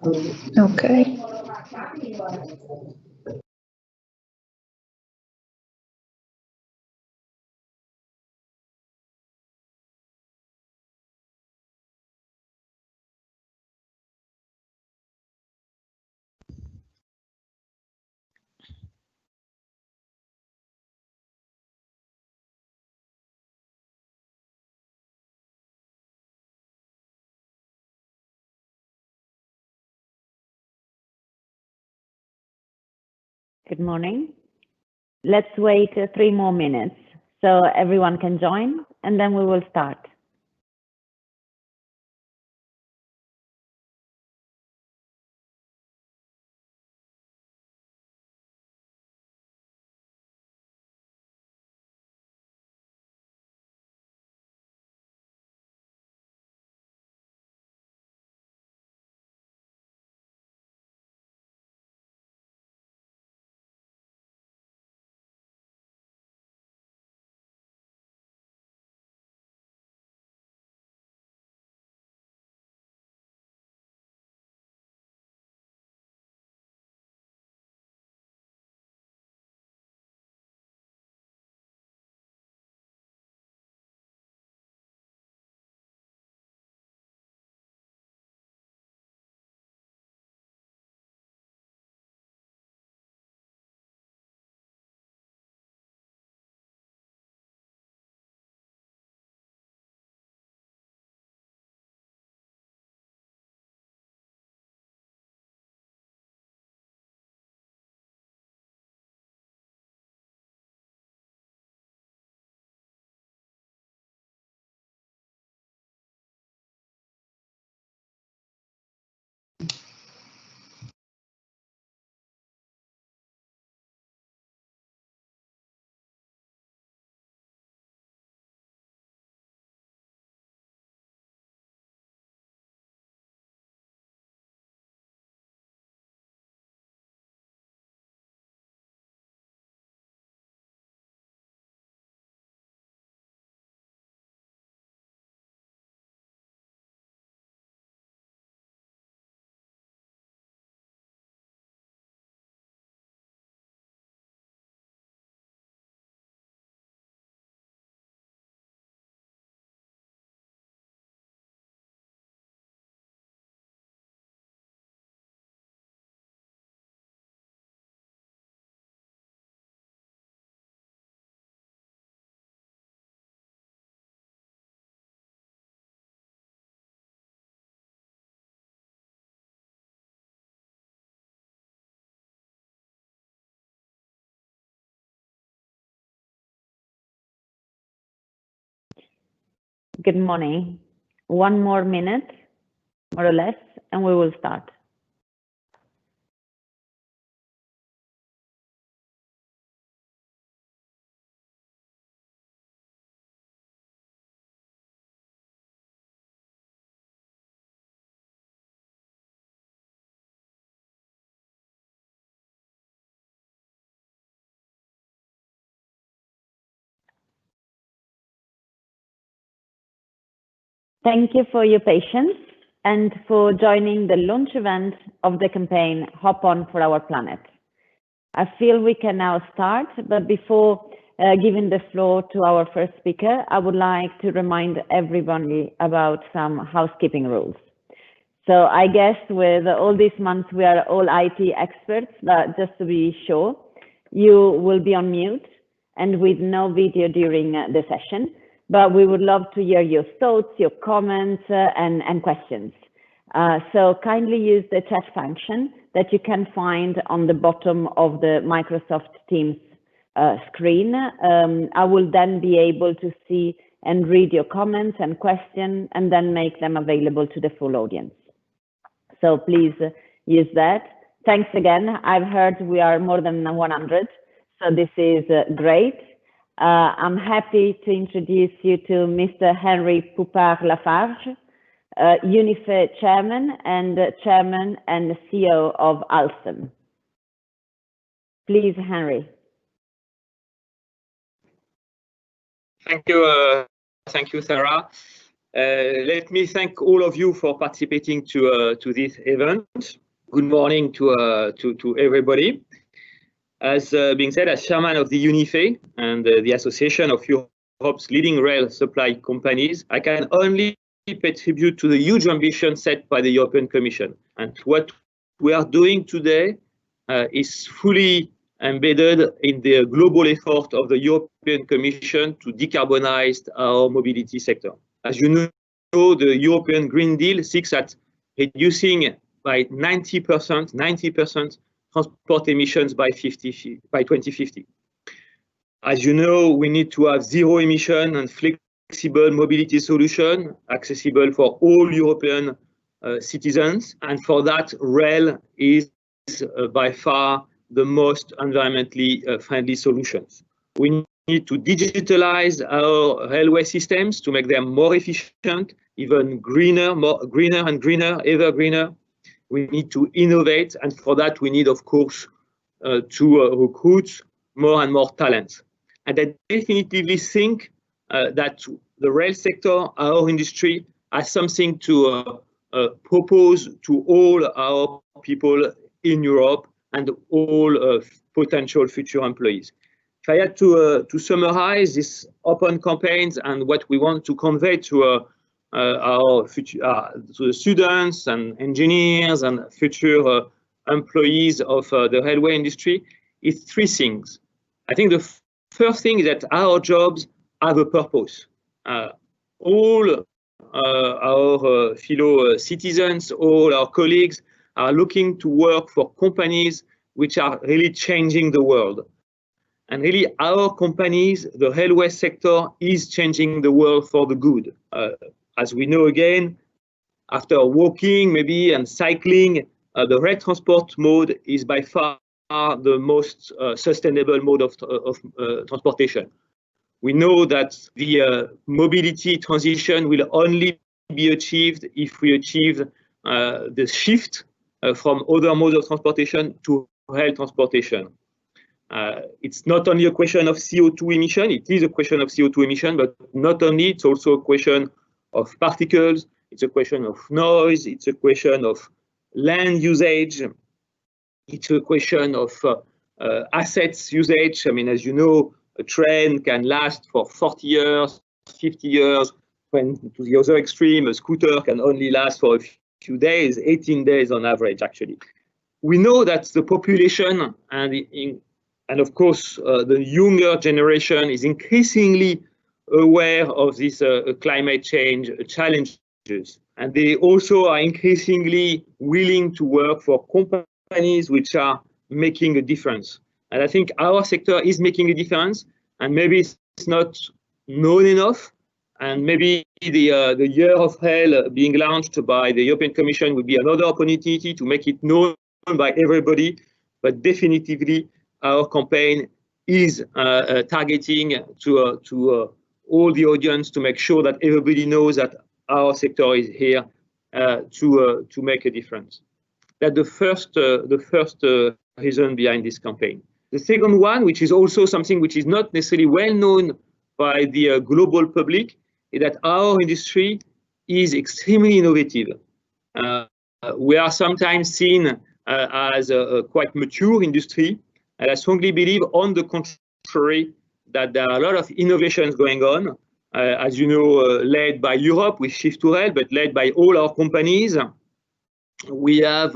Okay. Good morning. Let's wait 3 more minutes so everyone can join, and then we will start. Good morning. 1 more minute, more or less, and we will start. Thank you for your patience and for joining the launch event of the campaign Hop On for Our Planet. I feel we can now start, but before giving the floor to our first speaker, I would like to remind everybody about some housekeeping rules. So I guess with all these months, we are all IT experts, but just to be sure, you will be on mute and with no video during the session, but we would love to hear your thoughts, your comments, and questions. So kindly use the chat function that you can find on the bottom of the Microsoft Teams screen. I will then be able to see and read your comments and questions and then make them available to the full audience. So please use that. Thanks again. I've heard we are more than 100, so this is great. I'm happy to introduce you to Mr. Henry Poupard-Lafarge, UNIFE Chairman and CEO of Alstom. Please, Henry. Thank you, Sarah. Let me thank all of you for participating to this event. Good morning to everybody. As being said, as chairman of the UNIFE and the Association of Europe's leading rail supply companies, I can only pay tribute to the huge ambition set by the European Commission. And what we are doing today is fully embedded in the global effort of the European Commission to decarbonize our mobility sector. As you know, the European Green Deal seeks at reducing by 90% transport emissions by 2050. As you know, we need to have zero emission and flexible mobility solution accessible for all European citizens. And for that, rail is by far the most environmentally friendly solutions. We need to digitalize our railway systems to make them more efficient, even greener, ever greener. We need to innovate, and for that we need, of course, to recruit more and more talent. And I definitively think that the rail sector, our industry, has something to propose to all our people in Europe and all potential future employees. If I had to summarize these open campaigns and what we want to convey to our future, to the students and engineers and future employees of the railway industry, is three things. I think the first thing is that our jobs have a purpose. All our fellow citizens, all our colleagues are looking to work for companies which are really changing the world. And really, our companies, the railway sector, is changing the world for the good. As we know, again, after walking maybe and cycling, the rail transport mode is by far the most sustainable mode of transportation. We know that the mobility transition will only be achieved if we achieve the shift from other modes of transportation to rail transportation. It's not only a question of CO2 emission, it is a question of CO2 emission, but not only, it's also a question of particles, it's a question of noise, it's a question of land usage, it's a question of assets usage. I mean, as you know, a train can last for 40 years, 50 years, when to the other extreme, a scooter can only last for a few days, 18 days on average, actually. We know that the population and of course, the younger generation is increasingly aware of these climate change challenges. And they also are increasingly willing to work for companies which are making a difference. And I think our sector is making a difference, and maybe it's not known enough. And maybe the year of rail being launched by the European Commission would be another opportunity to make it known by everybody. But definitively, our campaign is targeting to all the audience to make sure that everybody knows that our sector is here to make a difference. That's the first reason behind this campaign. The second one, which is also something which is not necessarily well known by the global public, is that our industry is extremely innovative. We are sometimes seen as a quite mature industry, and I strongly believe, on the contrary, that there are a lot of innovations going on, as you know, led by Europe with Shift to Rail, but led by all our companies. We have,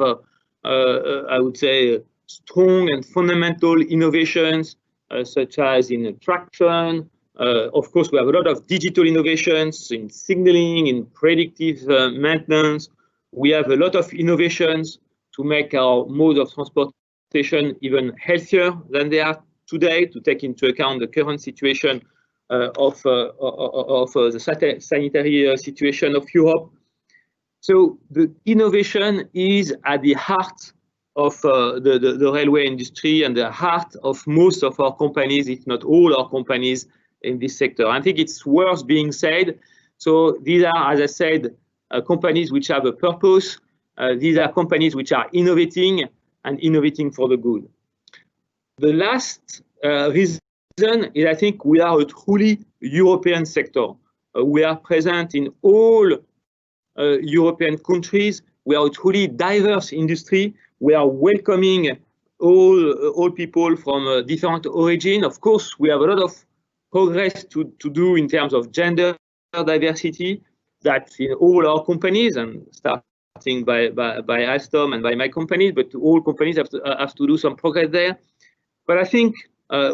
I would say, strong and fundamental innovations, such as in traction. Of course, we have a lot of digital innovations in signaling, in predictive maintenance. We have a lot of innovations to make our mode of transportation even healthier than they are today, to take into account the current situation of the sanitary situation of Europe. So the innovation is at the heart of the railway industry and the heart of most of our companies, if not all our companies in this sector. I think it's worth being said. So these are, as I said, companies which have a purpose. These are companies which are innovating and innovating for the good. The last reason is, I think, we are a truly European sector. We are present in all European countries. We are a truly diverse industry. We are welcoming all people from different origin. Of course, we have a lot of progress to do in terms of gender diversity. That's in all our companies, and starting by Alstom and by my companies, but all companies have to do some progress there. But I think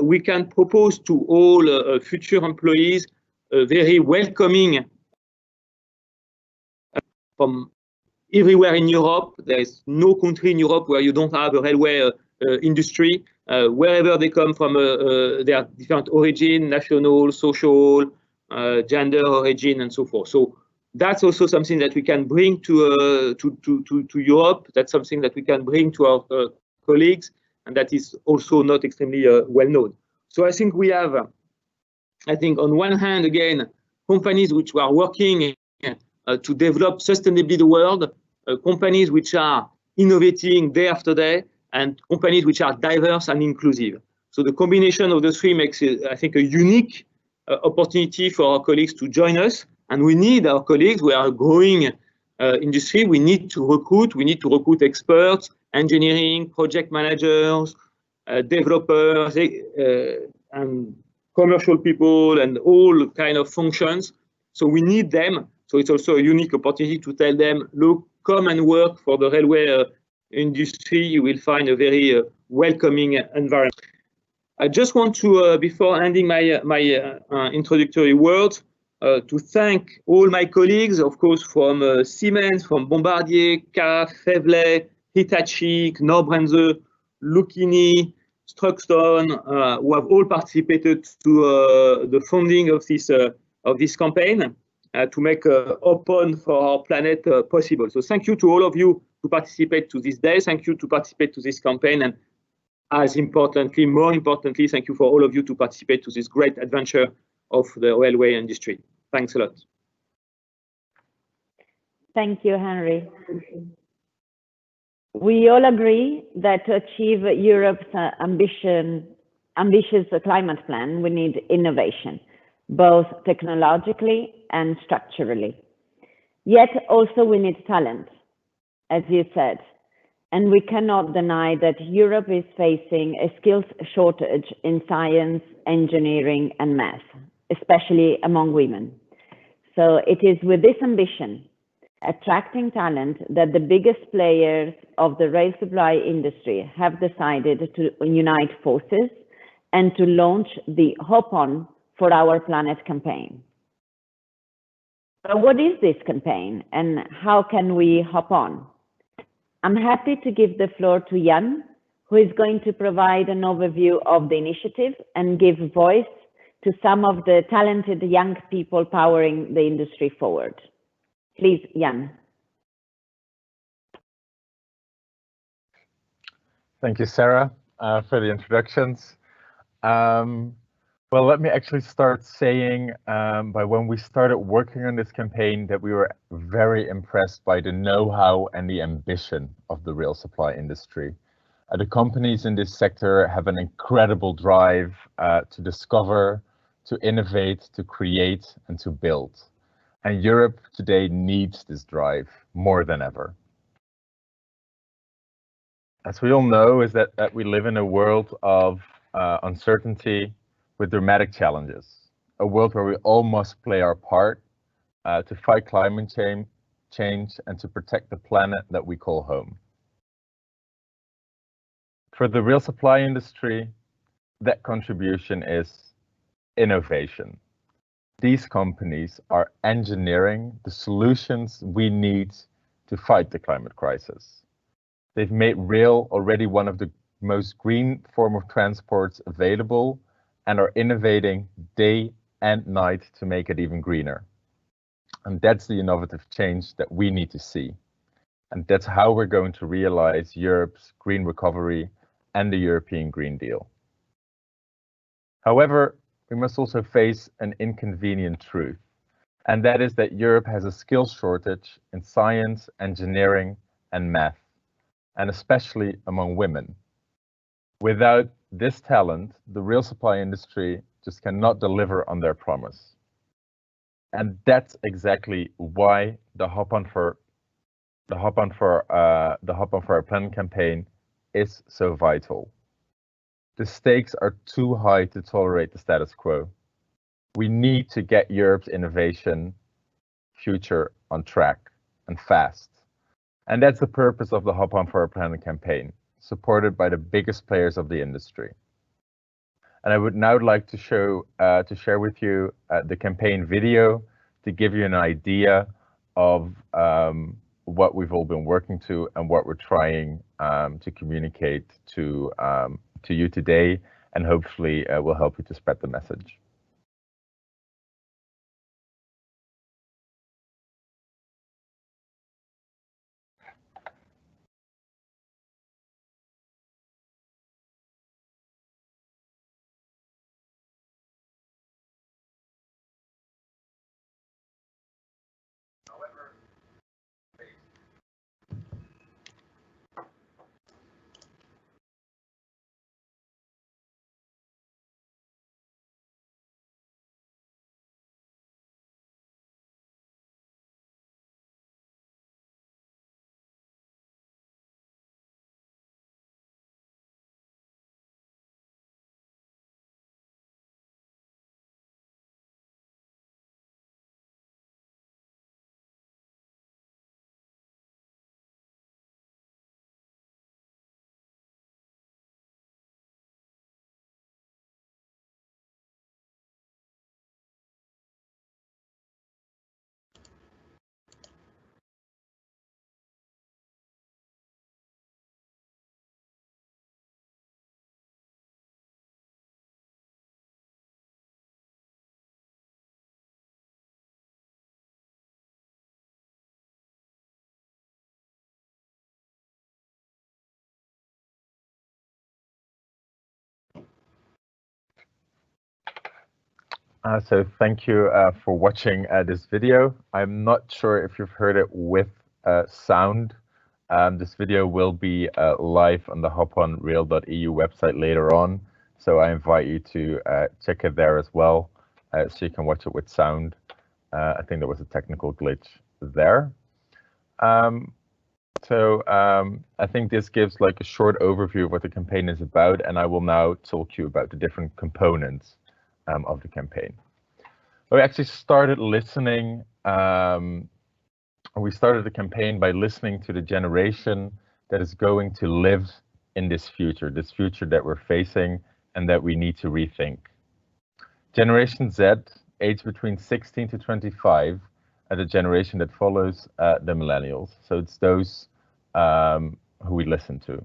we can propose to all future employees a very welcoming from everywhere in Europe. There is no country in Europe where you don't have a railway industry. Wherever they come from, their different origin, national, social, gender origin, and so forth. So that's also something that we can bring to Europe. That's something that we can bring to our colleagues, and that is also not extremely well known. So I think we have, I think on one hand, again, companies which are working to develop sustainably the world, companies which are innovating day after day, and companies which are diverse and inclusive. So the combination of the three makes it, I think, a unique opportunity for our colleagues to join us. And we need our colleagues. We are a growing industry. We need to recruit. We need to recruit experts, engineering, project managers, developers, and commercial people, and all kind of functions. So we need them. So it's also a unique opportunity to tell them, look, come and work for the railway industry. You will find a very welcoming environment. I just want to, before ending my introductory words, to thank all my colleagues, of course, from Siemens, from Bombardier, CAF, Fevlet, Hitachi, Knorr-Bremse, Lucchini, Struxton, who have all participated to the funding of this campaign to make Open for Our Planet possible. So thank you to all of you to participate to this day. Thank you to participate to this campaign, and as importantly, more importantly, thank you for all of you to participate to this great adventure of the railway industry. Thanks a lot. Thank you, Henry. We all agree that to achieve Europe's ambitious climate plan, we need innovation, both technologically and structurally. Yet also we need talent, as you said. And we cannot deny that Europe is facing a skills shortage in science, engineering, and math, especially among women. So it is with this ambition, attracting talent, that the biggest players of the rail supply industry have decided to unite forces and to launch the Hop On for Our Planet campaign. So what is this campaign, and how can we hop on? I'm happy to give the floor to Jan, who is going to provide an overview of the initiative and give voice to some of the talented young people powering the industry forward. Please, Jan. Thank you, Sarah, for the introductions. Well, let me actually start saying by when we started working on this campaign that we were very impressed by the know-how and the ambition of the rail supply industry. The companies in this sector have an incredible drive to discover, to innovate, to create, and to build. And Europe today needs this drive more than ever. As we all know, is that we live in a world of uncertainty with dramatic challenges, a world where we all must play our part to fight climate change and to protect the planet that we call home. For the rail supply industry, that contribution is innovation. These companies are engineering the solutions we need to fight the climate crisis. They've made rail already one of the most green form of transports available, and are innovating day and night to make it even greener. And that's the innovative change that we need to see. And that's how we're going to realize Europe's green recovery and the European Green Deal. However, we must also face an inconvenient truth, and that is that Europe has a skills shortage in science, engineering, and math, and especially among women. Without this talent, the rail supply industry just cannot deliver on their promise. And that's exactly why the Hop On for Our Planet campaign is so vital. The stakes are too high to tolerate the status quo. We need to get Europe's innovation future on track and fast. And that's the purpose of the Hop On for Our Planet campaign, supported by the biggest players of the industry. And I would now like to share with you the campaign video to give you an idea of what we've all been working to and what we're trying to communicate to you today, and hopefully will help you to spread the message. So thank you for watching this video. I'm not sure if you've heard it with sound. This video will be live on the hoponrail.eu website later on, so I invite you to check it there as well, so you can watch it with sound. I think there was a technical glitch there. I think this gives like a short overview of what the campaign is about, and I will now talk to you about the different components of the campaign. We actually started listening. We started the campaign by listening to the generation that is going to live in this future that we're facing and that we need to rethink. Generation Z, aged between 16 to 25, are the generation that follows the millennials. So it's those who we listen to.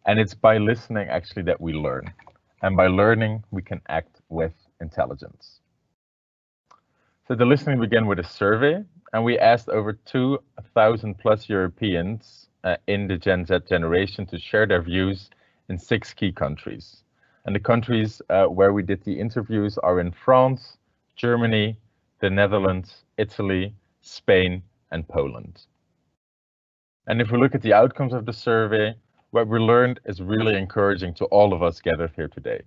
And it's by listening actually that we learn. And by learning, we can act with intelligence. So the listening began with a survey, and we asked over 2,000 plus Europeans in the Gen Z generation to share their views in 6 key countries. And the countries where we did the interviews are in France, Germany, the Netherlands, Italy, Spain, and Poland. And if we look at the outcomes of the survey, what we learned is really encouraging to all of us gathered here today.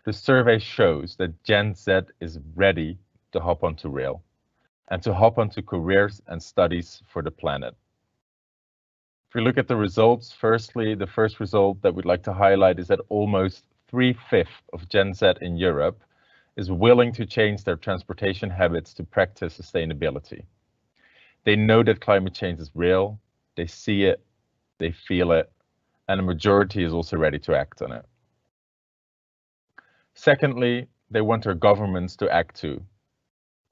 The survey shows that Gen Z is ready to hop onto rail and to hop onto careers and studies for the planet. If we look at the results, firstly, the first result that we'd like to highlight is that almost 3/5 of Gen Z in Europe is willing to change their transportation habits to practice sustainability. They know that climate change is real, they see it, they feel it, and the majority is also ready to act on it. Secondly, they want their governments to act too.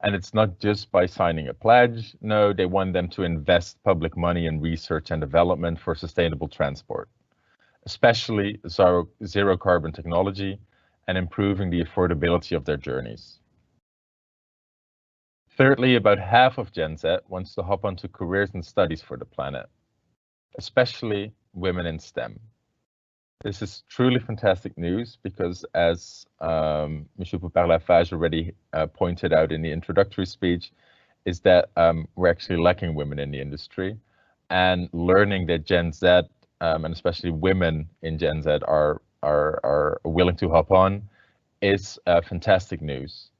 And it's not just by signing a pledge. No, they want them to invest public money in research and development for sustainable transport, especially zero carbon technology and improving the affordability of their journeys. Thirdly, about half of Gen Z wants to hop onto careers and studies for the planet, especially women in STEM. This is truly fantastic news because, as Monsieur Poupard-Lafage already pointed out in the introductory speech, is that we're actually lacking women in the industry, and learning that Gen Z and especially women in Gen Z are willing to hop on is fantastic news.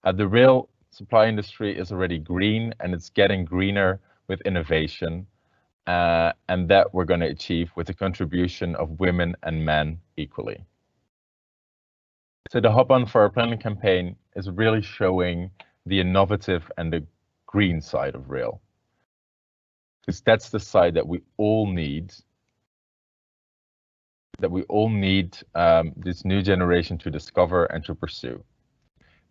The rail supply industry is already green, and it's getting greener with innovation, and that we're going to achieve with the contribution of women and men equally. So the Hop On for Our Planet campaign is really showing the innovative and the green side of rail, because that's the side that we all need. This new generation to discover and to pursue,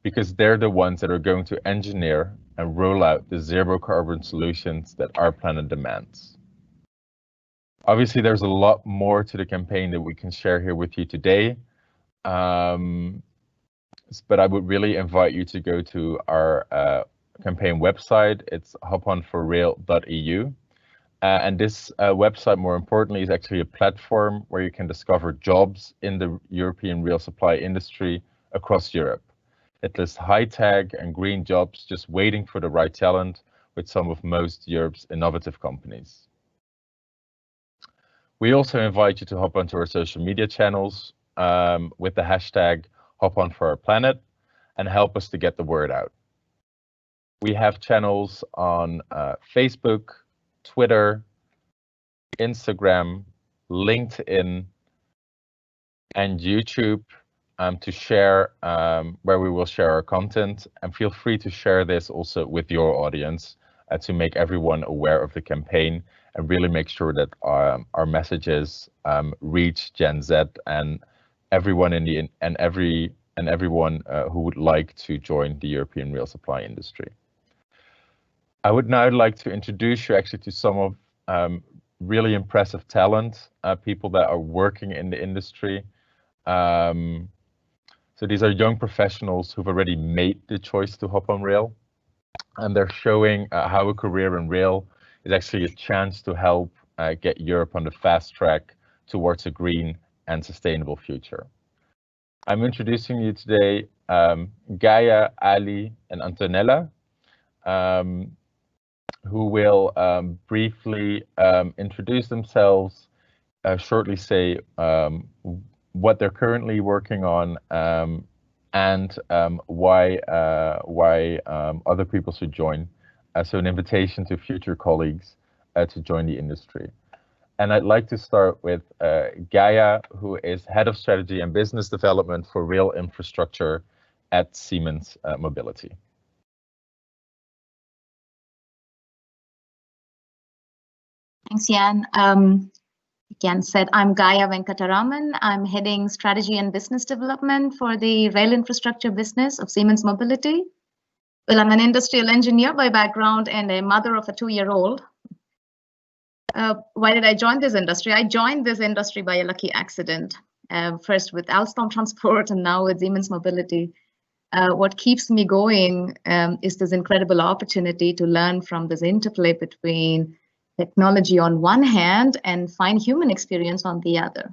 because they're the ones that are going to engineer and roll out the zero carbon solutions that our planet demands. Obviously, there's a lot more to the campaign that we can share here with you today, but I would really invite you to go to our campaign website. It's hoponforrail.eu. And this website, more importantly, is actually a platform where you can discover jobs in the European rail supply industry across Europe. It lists high-tech and green jobs just waiting for the right talent with some of most Europe's innovative companies. We also invite you to hop onto our social media channels with the hashtag #HopOnForOurPlanet and help us to get the word out. We have channels on Facebook, Twitter, Instagram, LinkedIn, and YouTube to share, where we will share our content, and feel free to share this also with your audience to make everyone aware of the campaign and really make sure that our messages reach Gen Z and everyone everyone who would like to join the European rail supply industry. I would now like to introduce you actually to some of really impressive talent, people that are working in the industry. So these are young professionals who've already made the choice to hop on rail, and they're showing how a career in rail is actually a chance to help get Europe on the fast track towards a green and sustainable future. I'm introducing you today Gaia, Ali, and Antonella, who will briefly introduce themselves, shortly say what they're currently working on, and why other people should join. So an invitation to future colleagues to join the industry. And I'd like to start with Gaia, who is Head of Strategy and Business Development for Rail Infrastructure at Siemens Mobility. Thanks, Jan. Jan said, I'm Gaia Venkataraman. I'm heading Strategy and Business Development for the rail infrastructure business of Siemens Mobility. Well, I'm an industrial engineer by background and a mother of a 2-year-old. Why did I join this industry? I joined this industry by a lucky accident, first with Alstom Transport and now with Siemens Mobility. What keeps me going is this incredible opportunity to learn from this interplay between technology on one hand and fine human experience on the other.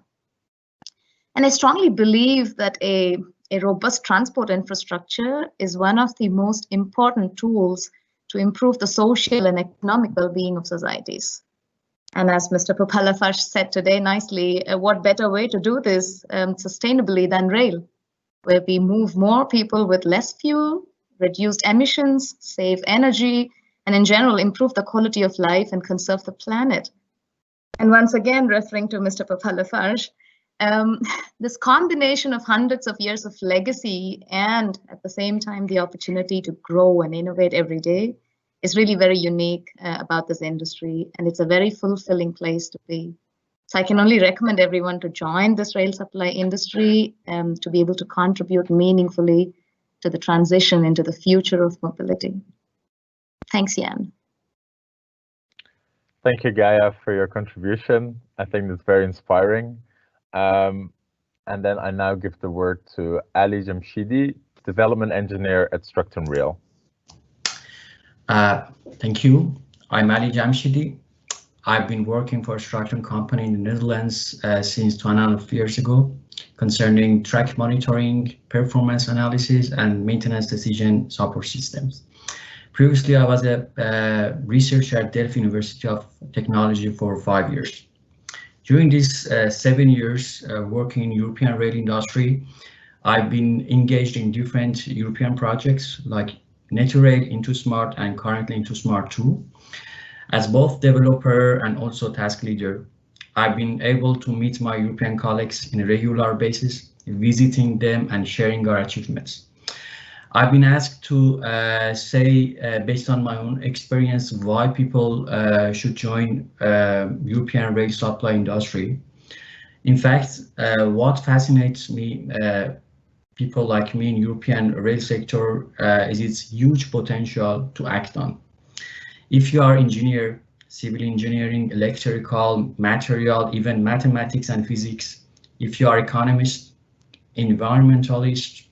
And I strongly believe that a robust transport infrastructure is one of the most important tools to improve the social and economic well-being of societies. And as Mr. Pupalafash said today nicely, what better way to do this sustainably than rail, where we move more people with less fuel, reduced emissions, save energy, and in general, improve the quality of life and conserve the planet. And once again, referring to Mr. Pupalafash, this combination of hundreds of years of legacy and at the same time, the opportunity to grow and innovate every day is really very unique about this industry. And it's a very fulfilling place to be. So I can only recommend everyone to join this rail supply industry to be able to contribute meaningfully to the transition into the future of mobility. Thanks, Jan. Thank you, Gaia, for your contribution. I think that's very inspiring. And then I now give the word to Ali Jamshidi, Development Engineer at Structum Rail. Thank you. I'm Ali Jamshidi. I've been working for a Structum company in the Netherlands since 2.5 years ago, concerning track monitoring, performance analysis, and maintenance decision support systems. Previously, I was a researcher at Delft University of Technology for 5 years. During these 7 years working in European rail industry, I've been engaged in different European projects like Naturel into Smart and currently into Smart 2. As both developer and also task leader, I've been able to meet my European colleagues on a regular basis, visiting them and sharing our achievements. I've been asked to say, based on my own experience, why people should join European rail supply industry. In fact, what fascinates me, people like me in European rail sector, is its huge potential to act on. If you are engineer, civil engineering, electrical, material, even mathematics and physics, if you are economist, environmentalist,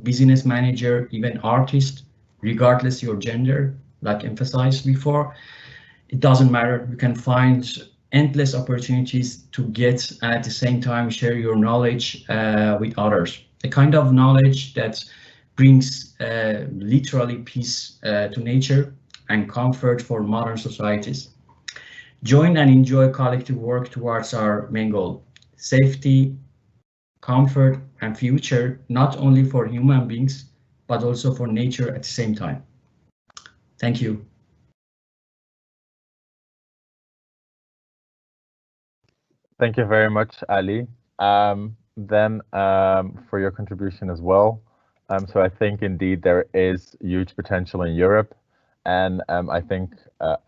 business manager, even artist, regardless your gender, like emphasized before, it doesn't matter. You can find endless opportunities to get and at the same time share your knowledge with others. A kind of knowledge that brings literally peace to nature and comfort for modern societies. Join and enjoy collective work towards our main goal: safety, comfort, and future, not only for human beings, but also for nature at the same time. Thank you. Thank you very much, Ali. For your contribution as well. So I think indeed there is huge potential in Europe, and I think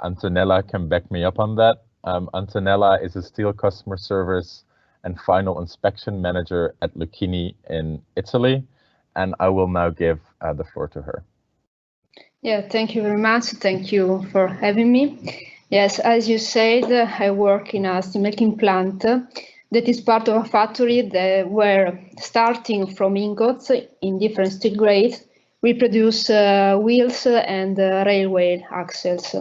Antonella can back me up on that. Antonella is a steel customer service and final inspection manager at Lucchini in Italy, and I will now give the floor to her. Yeah, thank you very much. Thank you for having me. Yes, as you said, I work in a steelmaking plant that is part of a factory that where, starting from ingots in different steel grades, we produce wheels and railway axles.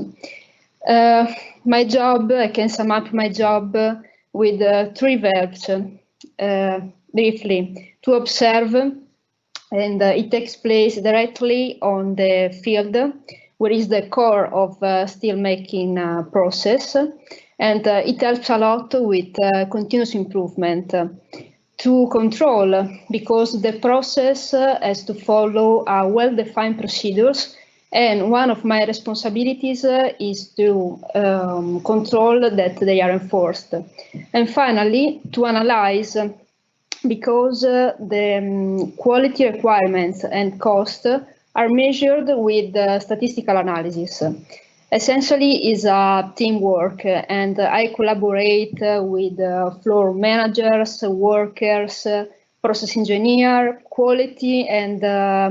My job, I can sum up my job with 3 verbs, briefly: to observe, and it takes place directly on the field, where is the core of steel making process, and it helps a lot with continuous improvement. To control, because the process has to follow well-defined procedures, and one of my responsibilities is to control that they are enforced. And finally, to analyze, because the quality requirements and cost are measured with statistical analysis. Essentially, is a teamwork, and I collaborate with floor managers, workers, process engineer, quality, and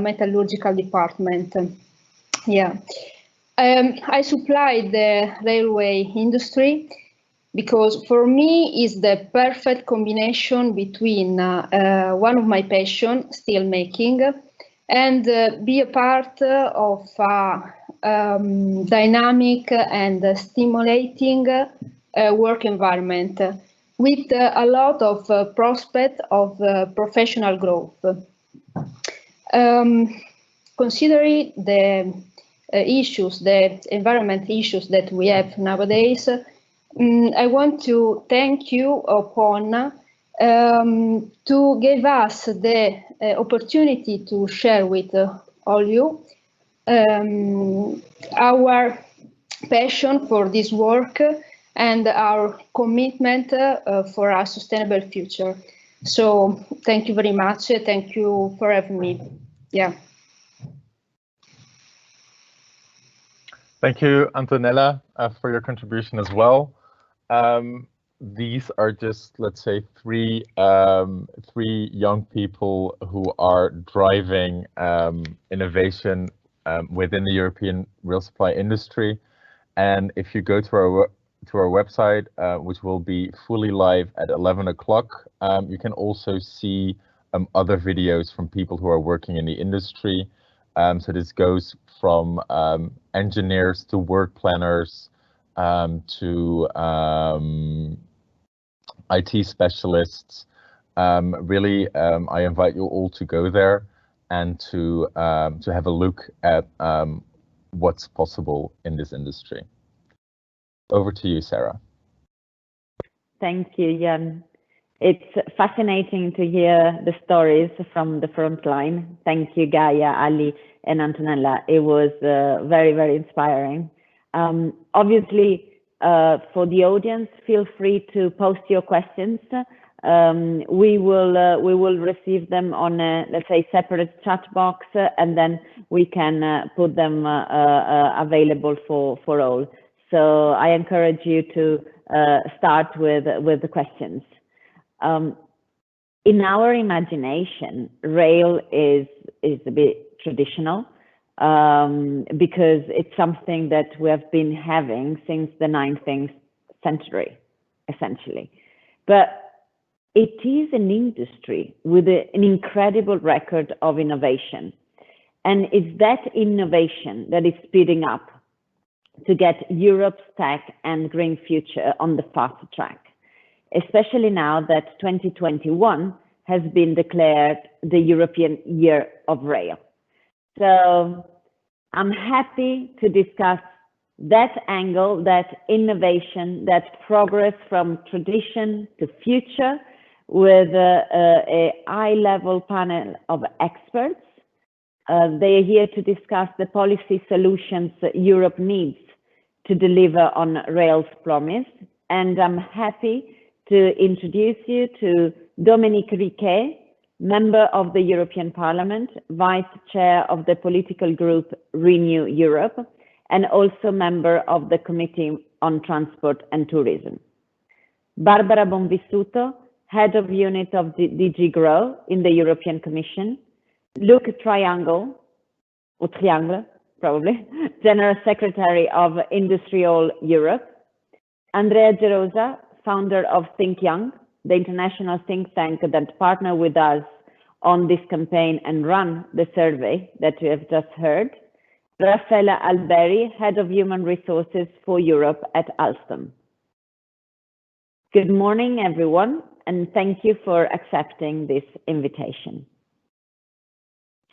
metallurgical department. Yeah, I supply the railway industry because for me is the perfect combination between one of my passion, steel making, and be a part of a dynamic and stimulating work environment with a lot of prospect of professional growth. Considering the issues, the environment issues that we have nowadays, I want to thank you upon to give us the opportunity to share with all you our passion for this work and our commitment for a sustainable future. So thank you very much. Thank you for having me. Yeah. Thank you, Antonella, for your contribution as well. These are just, let's say, three young people who are driving innovation within the European rail supply industry. And if you go to our website, which will be fully live at 11 o'clock, you can also see other videos from people who are working in the industry. So this goes from engineers to work planners to IT specialists. Really, I invite you all to go there and to have a look at what's possible in this industry. Over to you, Sarah. Thank you, Jan. It's fascinating to hear the stories from the front line. Thank you, Gaia, Ali, and Antonella. It was very, very inspiring. Obviously, for the audience, feel free to post your questions. We will receive them on a, let's say, separate chat box, and then we can put them available for all. So I encourage you to start with the questions. In our imagination, rail is a bit traditional because it's something that we have been having since the 19th century, essentially. But it is an industry with an incredible record of innovation. And it's that innovation that is speeding up to get Europe's tech and green future on the fast track, especially now that 2021 has been declared the European Year of Rail. So I'm happy to discuss that angle, that innovation, that progress from tradition to future with a high-level panel of experts. They are here to discuss the policy solutions that Europe needs to deliver on rail's promise. And I'm happy to introduce you to Dominique Riquet, member of the European Parliament, vice chair of the political group Renew Europe, and also member of the Committee on Transport and Tourism. Barbara Bonvissuto, head of unit of DG Grow in the European Commission. Luc Triangle, or Triangle, probably, General Secretary of Industrial Europe. Andrea Gerosa, founder of Think Young, the international think tank that partner with us on this campaign and run the survey that you have just heard. Raffaella Alberi, Head of Human Resources for Europe at Alstom. Good morning, everyone, and thank you for accepting this invitation.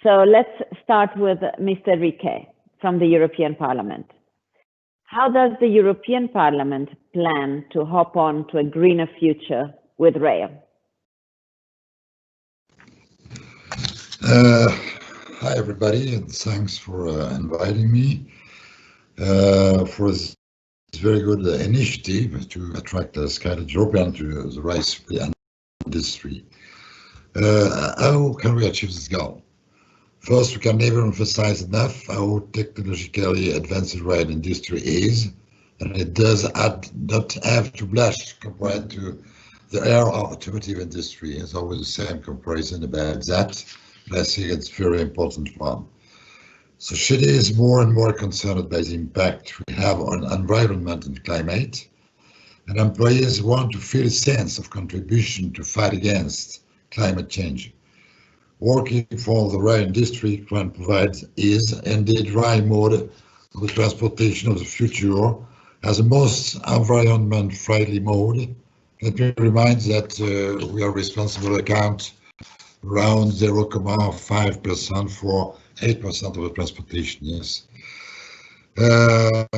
So let's start with Mr. Riquet from the European Parliament. How does the European Parliament plan to hop on to a greener future with rail? Hi, everybody, and thanks for inviting me for this very good initiative to attract the scattered European to the rail industry. How can we achieve this goal? First, we can never emphasize enough how technologically advanced the rail industry is, and it does not have to blush compared to the air automotive industry. It's always the same comparison about that, but I think it's a very important one. So Chile is more and more concerned by the impact we have on environment and climate, and employees want to feel a sense of contribution to fight against climate change. Working for the rail industry can provide is indeed rail mode of the transportation of the future as the most environment-friendly mode. Let me remind that we are responsible account around 0.5% for 8% of the transportation, yes. The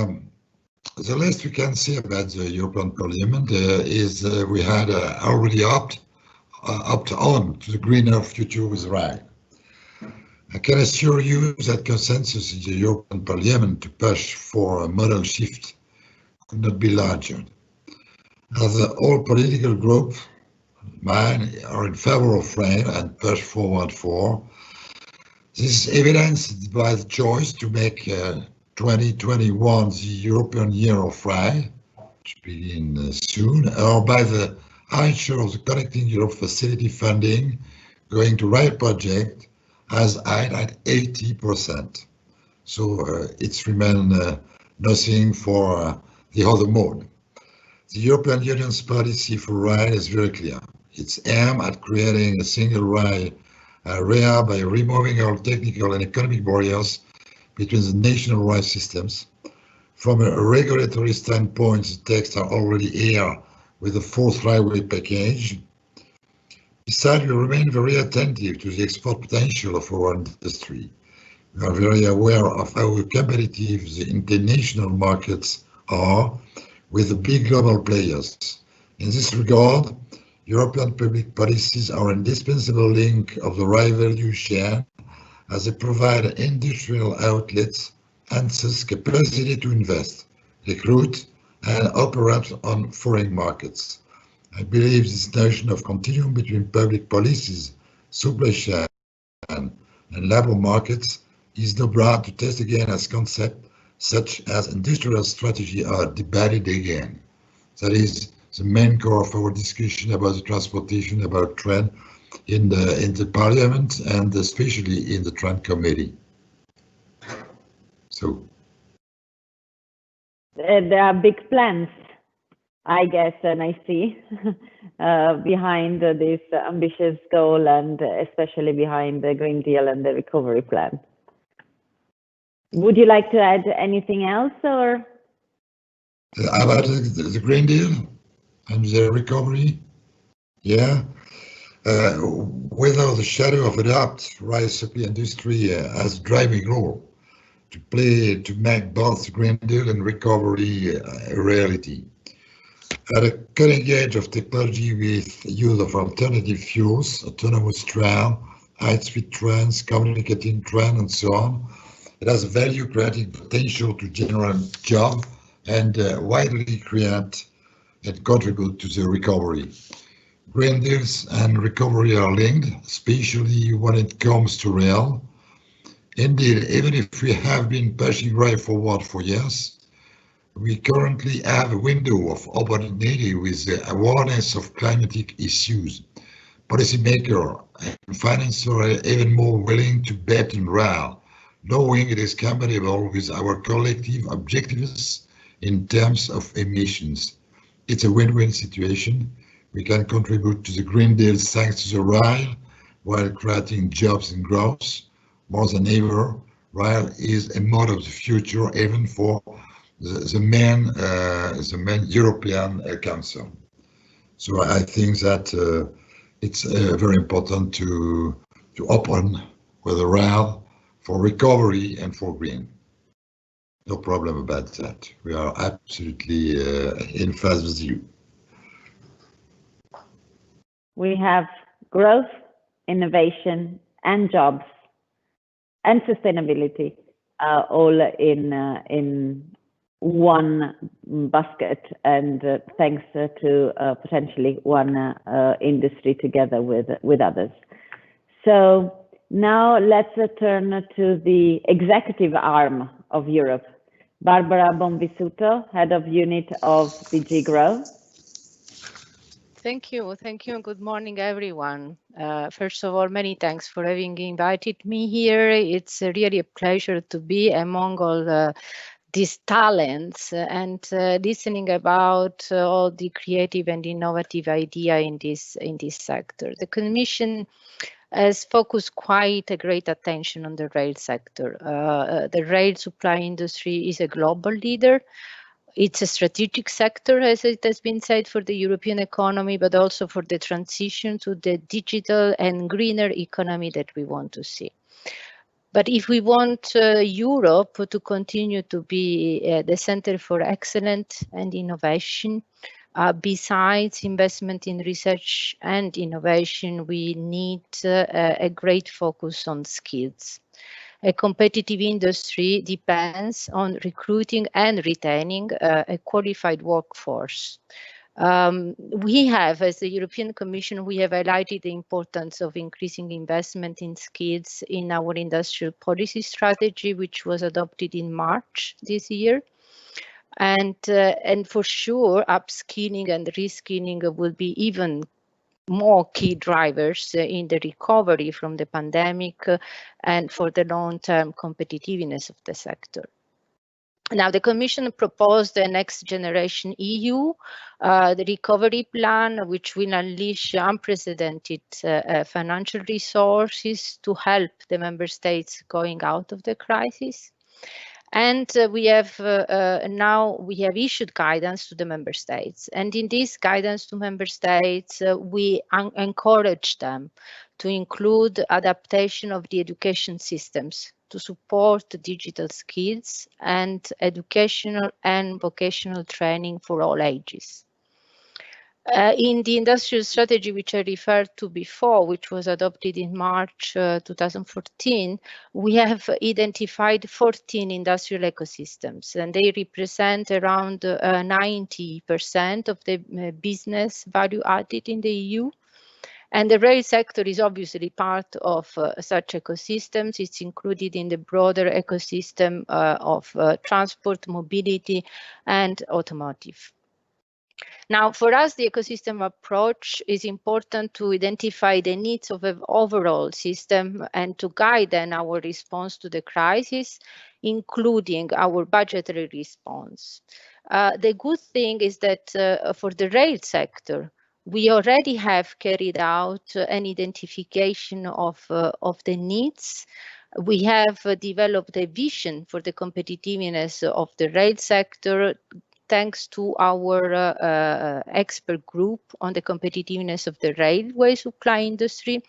least we can say about the European Parliament is we had already opted on to the greener future with rail. I can assure you that consensus in the European Parliament to push for a model shift could not be larger. As all political groups, mine are in favor of rail and push forward for. This is evidenced by the choice to make 2021 the European Year of Rail, which begins soon, or by the high share of the Connecting Europe facility funding going to rail project as high at 80%. So it's remain nothing for the other mode. The European Union's policy for rail is very clear. It's aimed at creating a single rail area by removing all technical and economic barriers between the national rail systems. From a regulatory standpoint, the texts are already here with the fourth railway package. Besides, we remain very attentive to the export potential of our industry. We are very aware of how competitive the international markets are with the big global players. In this regard, European public policies are an indispensable link of the right value chain as they provide industrial outlets and thus capacity to invest, recruit, and operate on foreign markets. I believe this notion of continuum between public policies, supply chain, and labour markets is no brainer to test again as concepts such as industrial strategy are debated again. That is the main core of our discussion about the transportation, about trend in the Parliament and especially in the Trend Committee. So there are big plans, I guess, and I see behind this ambitious goal, and especially behind the Green Deal and the recovery plan. Would you like to add anything else, or? About the Green Deal and the recovery? Yeah. Without the shadow of a doubt, rice supply industry has a driving role to play to make both Green Deal and recovery a reality. At a cutting edge of technology with use of alternative fuels, autonomous train, high-speed trains, communicating train, and so on, it has value-creating potential to generate jobs and widely create and contribute to the recovery. Green deals and recovery are linked, especially when it comes to rail. Indeed, even if we have been pushing rail forward for years, we currently have a window of opportunity with the awareness of climatic issues. Policymakers and financiers are even more willing to bet on rail, knowing it is compatible with our collective objectives in terms of emissions. It's a win-win situation. We can contribute to the Green Deal thanks to the rail while creating jobs and growth. More than ever, rail is a mode of the future, even for the main European Council. So I think that it's very important to open with the rail for recovery and for green. No problem about that. We are absolutely in phase with you. We have growth, innovation, and jobs, and sustainability, all in one basket, and thanks to potentially one industry together with others. So now let's turn to the executive arm of Europe. Barbara Bonvisuto, Head of Unit of DG Grow. Thank you, and good morning, everyone. First of all, many thanks for having invited me here. It's really a pleasure to be among all these talents and listening about all the creative and innovative idea in this sector. The Commission has focused quite a great attention on the rail sector. The rail supply industry is a global leader. It's a strategic sector, as it has been said, for the European economy, but also for the transition to the digital and greener economy that we want to see. But if we want Europe to continue to be the center for excellence and innovation, besides investment in research and innovation, we need a great focus on skills. A competitive industry depends on recruiting and retaining a qualified workforce. We have, as the European Commission, we have highlighted the importance of increasing investment in skills in our industrial policy strategy, which was adopted in March this year. And for sure, upskilling and reskilling will be even more key drivers in the recovery from the pandemic and for the long-term competitiveness of the sector. Now, the Commission proposed the Next Generation EU, the recovery plan, which will unleash unprecedented financial resources to help the member states going out of the crisis. And we have issued guidance to the member states. And in this guidance to member states, we encourage them to include adaptation of the education systems to support digital skills and educational and vocational training for all ages. In the industrial strategy, which I referred to before, which was adopted in March 2014, we have identified 14 industrial ecosystems, and they represent around 90% of the business value added in the EU. And the rail sector is obviously part of such ecosystems. It's included in the broader ecosystem of transport, mobility, and automotive. Now, for us, the ecosystem approach is important to identify the needs of an overall system and to guide then our response to the crisis, including our budgetary response. The good thing is that for the rail sector, we already have carried out an identification of the needs. We have developed a vision for the competitiveness of the rail sector, thanks to our expert group on the competitiveness of the railway supply industry.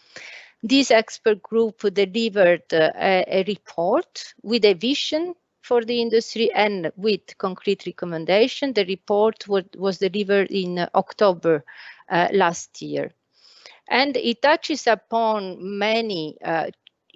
This expert group delivered a report with a vision for the industry and with concrete recommendation. The report was delivered in October last year. And it touches upon many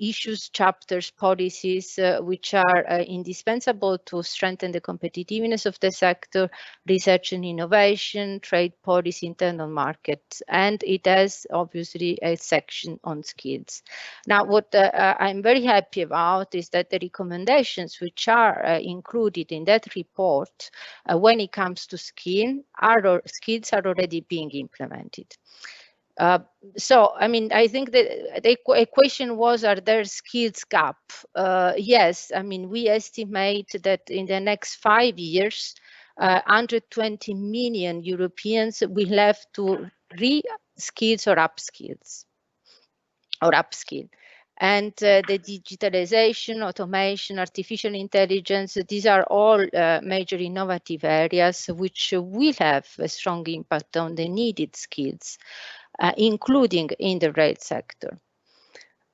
issues, chapters, policies, which are indispensable to strengthen the competitiveness of the sector, research and innovation, trade policy, internal markets, and it has obviously a section on skills. Now, what I'm very happy about is that the recommendations which are included in that report, when it comes to skills are already being implemented. So, I mean, I think that the question was, are there skills gap? Yes, I mean, we estimate that in the next 5 years, 120 million Europeans will have to re-skills or upskills or upskill. And the digitalization, automation, artificial intelligence, these are all major innovative areas which will have a strong impact on the needed skills. Including in the rail sector.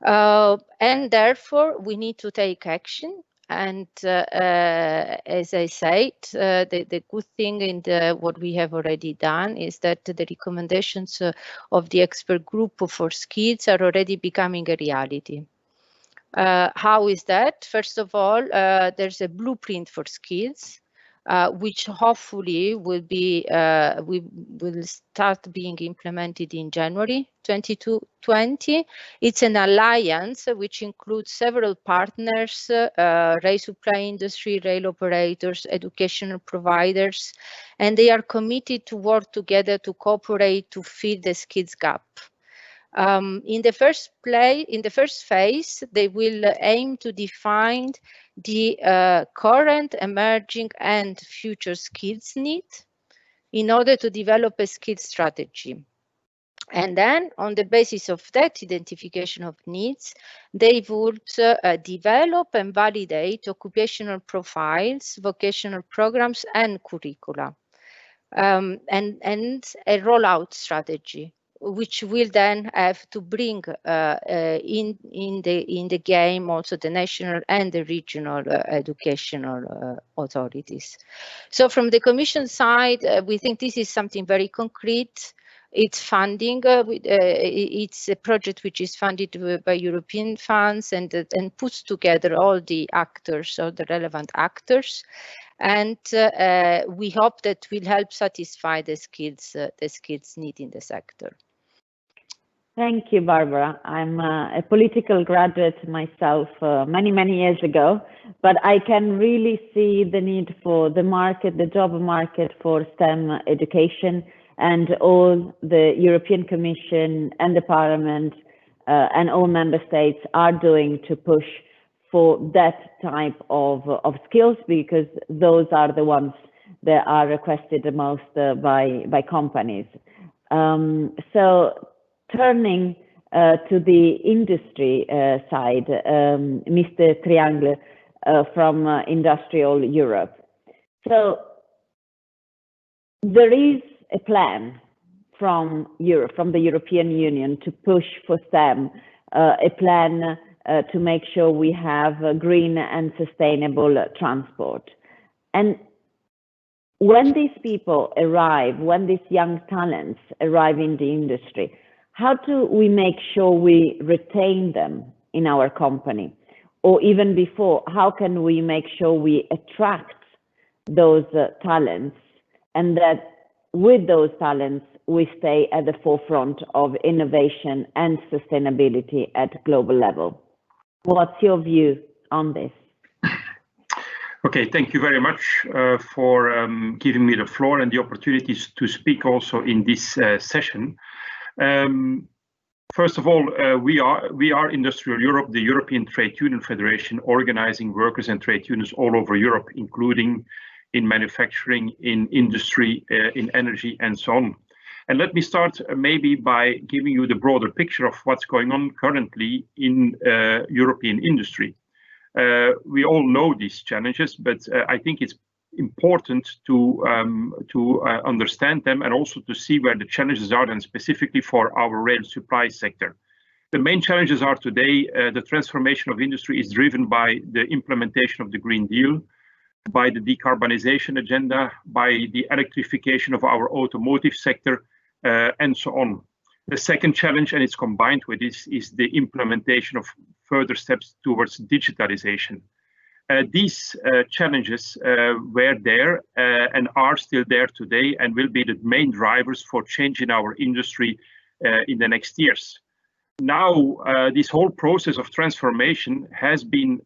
And therefore, we need to take action. And as I said, the good thing in what we have already done is that the recommendations of the expert group for skills are already becoming a reality. How is that? First of all, there's a blueprint for skills. Which hopefully will start being implemented in January 2020. It's an alliance which includes several partners, rail supply industry, rail operators, educational providers, and they are committed to work together to cooperate to fill the skills gap. In the first phase, they will aim to define the current, emerging, and future skills need in order to develop a skills strategy. And then, on the basis of that identification of needs, they would develop and validate occupational profiles, vocational programs, and curricula, and a rollout strategy, which will then have to bring in the game also the national and the regional educational authorities. So from the Commission side, we think this is something very concrete. It's funding. It's a project which is funded by European funds and puts together all the actors, all the relevant actors. And we hope that will help satisfy the skills need in the sector. Thank you, Barbara. I'm a political graduate myself many, many years ago, but I can really see the need for the market, the job market for STEM education, and all the European Commission and the Parliament and all member states are doing to push for that type of skills, because those are the ones that are requested the most by companies. So turning to the industry side, Mr. Triangle from Industrial Europe. So there is a plan from Europe, from the European Union, to push for STEM, a plan to make sure we have green and sustainable transport. And when these people arrive, when these young talents arrive in the industry, how do we make sure we retain them in our company? Or even before, how can we make sure we attract those talents, and that with those talents, we stay at the forefront of innovation and sustainability at global level? What's your view on this? Okay, thank you very much for giving me the floor and the opportunities to speak also in this session. First of all, we are Industrial Europe, the European Trade Union Federation, organizing workers and trade unions all over Europe, including in manufacturing, in industry, in energy, and so on. And let me start maybe by giving you the broader picture of what's going on currently in European industry. We all know these challenges, but I think it's important to understand them and also to see where the challenges are, and specifically for our rail supply sector. The main challenges are today, the transformation of industry is driven by the implementation of the Green Deal, by the decarbonization agenda, by the electrification of our automotive sector, and so on. The second challenge, and it's combined with this, is the implementation of further steps towards digitalization. These challenges were there and are still there today, and will be the main drivers for change in our industry in the next years. Now, this whole process of transformation has been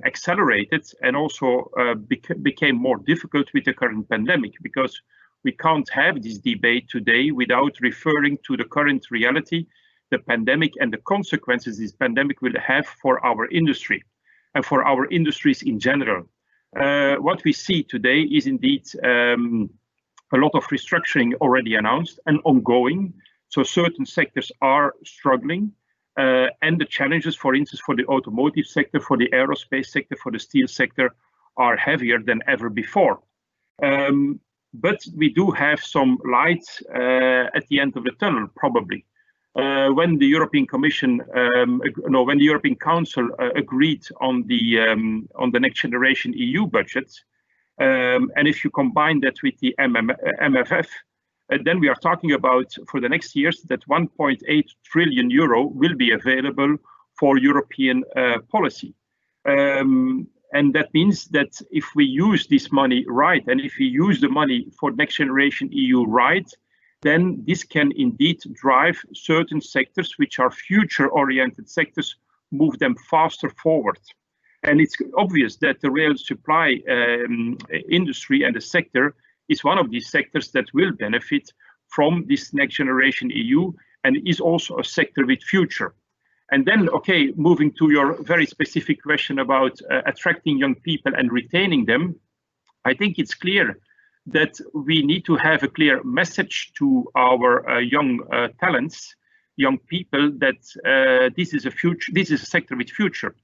accelerated and also became more difficult with the current pandemic, because we can't have this debate today without referring to the current reality, the pandemic, and the consequences this pandemic will have for our industry and for our industries in general. What we see today is indeed a lot of restructuring already announced and ongoing. So certain sectors are struggling, and the challenges, for instance, for the automotive sector, for the aerospace sector, for the steel sector, are heavier than ever before. But we do have some light at the end of the tunnel, probably. When the European Commission, when the European Council agreed on the next generation EU budget, and if you combine that with the MFF, then we are talking about, for the next years, that 1.8 trillion euro will be available for European policy. And that means that if we use this money right, and if we use the money for next generation EU right, then this can indeed drive certain sectors, which are future-oriented sectors, move them faster forward. And it's obvious that the rail supply industry and the sector is one of these sectors that will benefit from this next generation EU, and is also a sector with future. And then, okay, moving to your very specific question about attracting young people and retaining them, I think it's clear that we need to have a clear message to our young talents, young people, that this is a sector with future,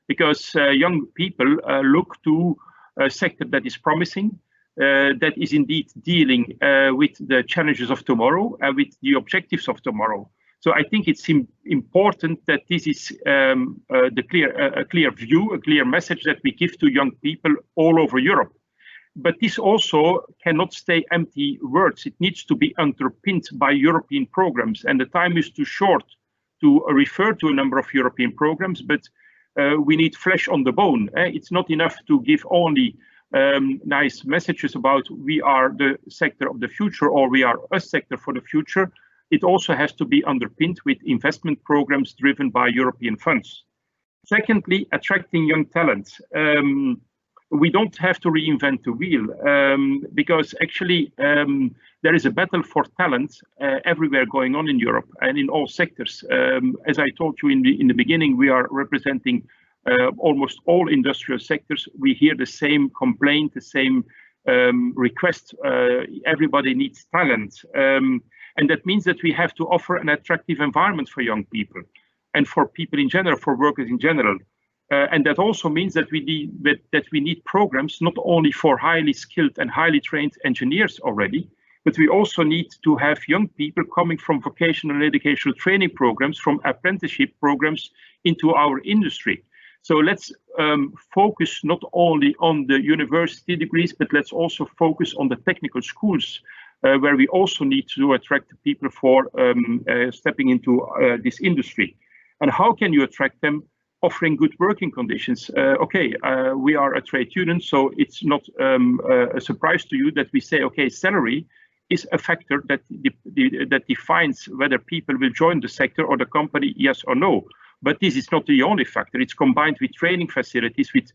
because young people look to a sector that is promising, that is indeed dealing with the challenges of tomorrow and with the objectives of tomorrow. So I think it's important that this is a clear view, a clear message that we give to young people all over Europe. But this also cannot stay empty words. It needs to be underpinned by European programs, and the time is too short to refer to a number of European programs, but we need flesh on the bone. It's not enough to give only nice messages about we are the sector of the future, or we are a sector for the future. It also has to be underpinned with investment programs driven by European funds. Secondly, attracting young talent. We don't have to reinvent the wheel, because actually there is a battle for talent everywhere going on in Europe and in all sectors. As I told you in the beginning, we are representing almost all industrial sectors. We hear the same complaint, the same request. Everybody needs talent. And that means that we have to offer an attractive environment for young people and for people in general, for workers in general. And that also means that we need programs not only for highly skilled and highly trained engineers already, but we also need to have young people coming from vocational and educational training programs, from apprenticeship programs into our industry. So let's focus not only on the university degrees, but let's also focus on the technical schools, where we also need to attract people for stepping into this industry. And how can you attract them? Offering good working conditions. We are a trade union, so it's not a surprise to you that we say, okay, salary is a factor that that defines whether people will join the sector or the company, yes or no. But this is not the only factor. It's combined with training facilities, with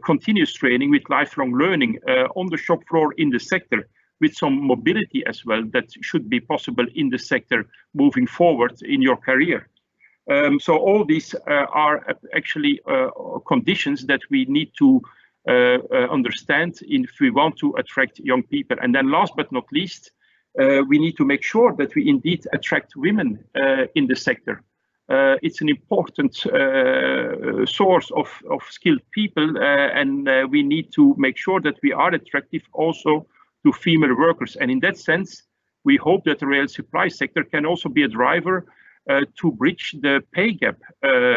continuous training, with lifelong learning on the shop floor in the sector, with some mobility as well that should be possible in the sector moving forward in your career. So all these are actually conditions that we need to understand if we want to attract young people. And then last but not least, we need to make sure that we indeed attract women in the sector. It's an important source of skilled people, and we need to make sure that we are attractive also to female workers. And in that sense, we hope that the rail supply sector can also be a driver to bridge the pay gap,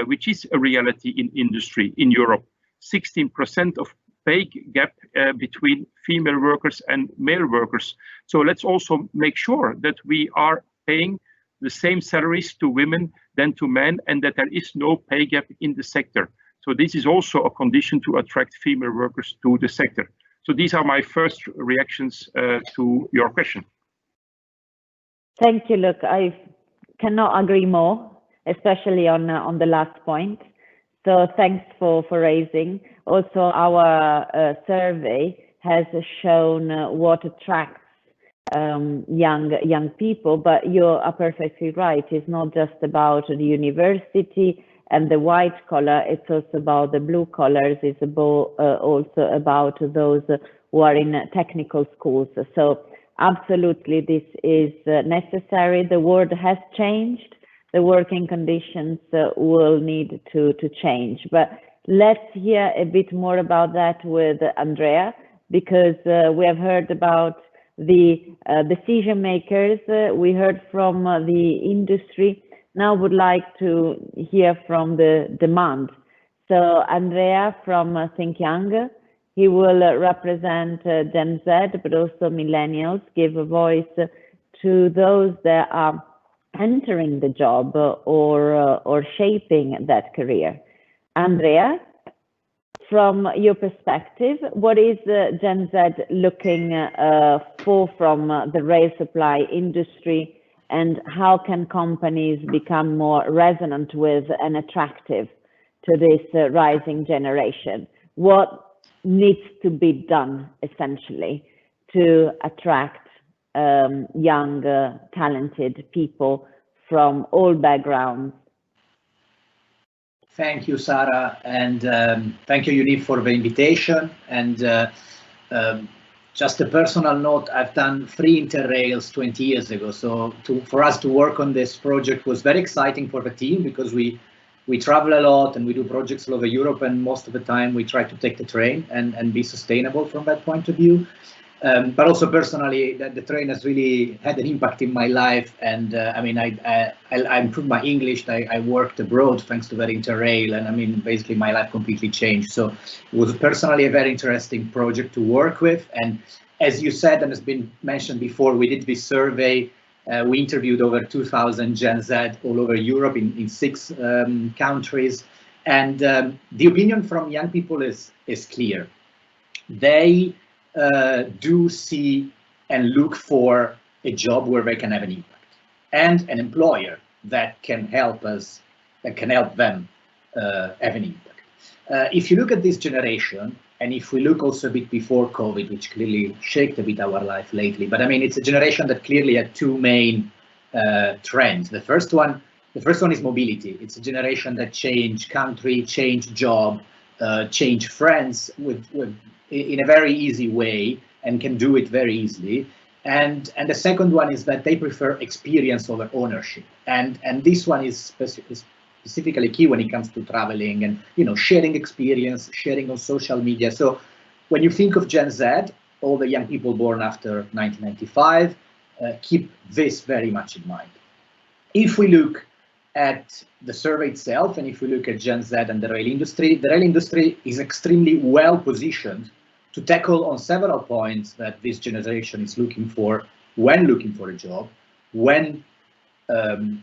which is a reality in industry in Europe. 16% of pay gap between female workers and male workers. So let's also make sure that we are paying the same salaries to women than to men, and that there is no pay gap in the sector. So this is also a condition to attract female workers to the sector. So these are my first reactions to your question. Thank you, Luc. I cannot agree more, especially on the last point. So thanks for raising. Also, our survey has shown what attracts young people, but you are perfectly right. It's not just about the university and the white collar, it's also about the blue collars, it's also about those who are in technical schools. So absolutely, this is necessary. The world has changed. The working conditions will need to change. But let's hear a bit more about that with Andrea, because we have heard about the decision makers. We heard from the industry. Now would like to hear from the demand. So Andrea from Think Young, he will represent Gen Z, but also millennials, give a voice to those that are entering the job or shaping that career. Andrea, from your perspective, what is Gen Z looking for from the rail supply industry, and how can companies become more resonant with and attractive to this rising generation? What needs to be done, essentially, to attract young, talented people from all backgrounds? Thank you, Sarah, and thank you, Unif, for the invitation. And just a personal note, I've done 3 interrails 20 years ago, so for us to work on this project was very exciting for the team, because we travel a lot and we do projects all over Europe, and most of the time we try to take the train and be sustainable from that point of view. But also personally, the train has really had an impact in my life, and I mean, I improved my English. I worked abroad thanks to that interrail, and I mean, basically my life completely changed. So it was personally a very interesting project to work with. And as you said, and has been mentioned before, we did this survey. We interviewed over 2,000 Gen Z all over Europe in 6 countries, and the opinion from young people is clear. They do see and look for a job where they can have an impact, and an employer that can help us, that can help them have an impact. If you look at this generation, and if we look also a bit before COVID, which clearly shaped a bit our life lately, but I mean, it's a generation that clearly had 2 main trends. The first one is mobility. It's a generation that changed country, changed job, changed friends in a very easy way, and can do it very easily. And the second one is that they prefer experience over ownership. And this one is specifically key when it comes to traveling and, you know, sharing experience, sharing on social media. So when you think of Gen Z, all the young people born after 1995, keep this very much in mind. If we look at the survey itself, and if we look at Gen Z and the rail industry is extremely well positioned to tackle on several points that this generation is looking for when looking for a job, when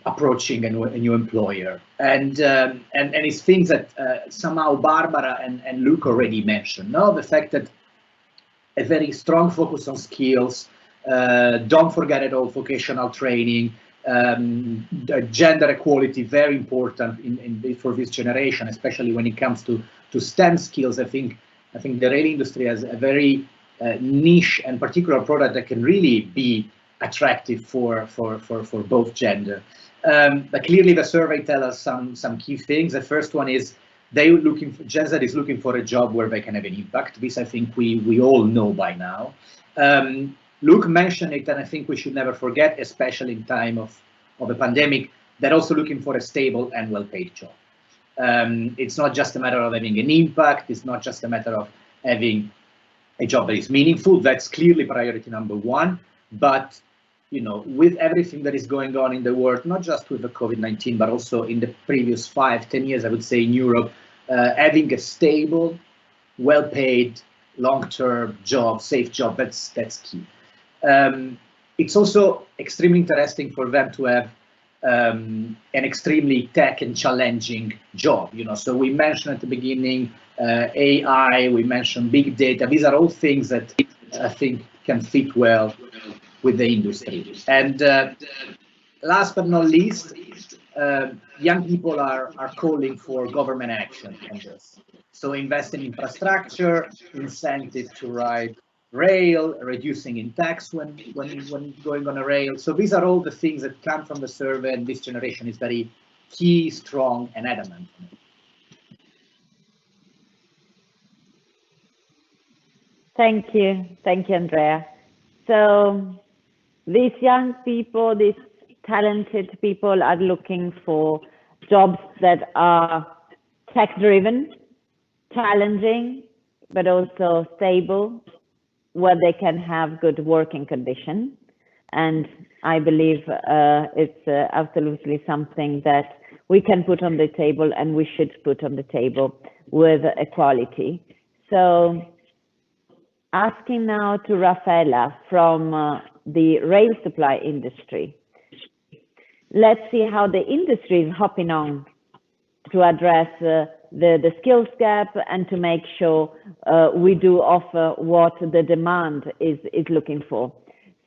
approaching a new employer, and it's things that somehow Barbara and Luke already mentioned. Now, the fact that a very strong focus on skills, don't forget at all vocational training, gender equality, very important for this generation, especially when it comes to STEM skills. I think the rail industry has a very niche and particular product that can really be attractive for both gender. But clearly the survey tells us some key things. The first one is Gen Z is looking for a job where they can have an impact. This I think we all know by now. Luke mentioned it, and I think we should never forget, especially in time of a pandemic, they're also looking for a stable and well-paid job. It's not just a matter of having an impact. It's not just a matter of having a job that is meaningful. That's clearly priority number one. But with everything that is going on in the world, not just with the COVID-19, but also in the previous 5-10 years, I would say in Europe, having a stable, well-paid, long-term job, safe job, that's key. It's also extremely interesting for them to have an extremely tech and challenging job. So we mentioned at the beginning AI, we mentioned big data. These are all things that I think can fit well with the industry. And last but not least, young people are calling for government action on this. So invest in infrastructure, incentive to ride rail, reducing in tax when going on a rail. So these are all the things that come from the survey, and this generation is very key, strong, and adamant. Thank you, Andrea. So these young people, these talented people are looking for jobs that are tech-driven, challenging, but also stable, where they can have good working conditions. And I believe it's absolutely something that we can put on the table, and we should put on the table with equality. So asking now to Raffaella from the rail supply industry. Let's see how the industry is hopping on to address the skills gap and to make sure we do offer what the demand is looking for.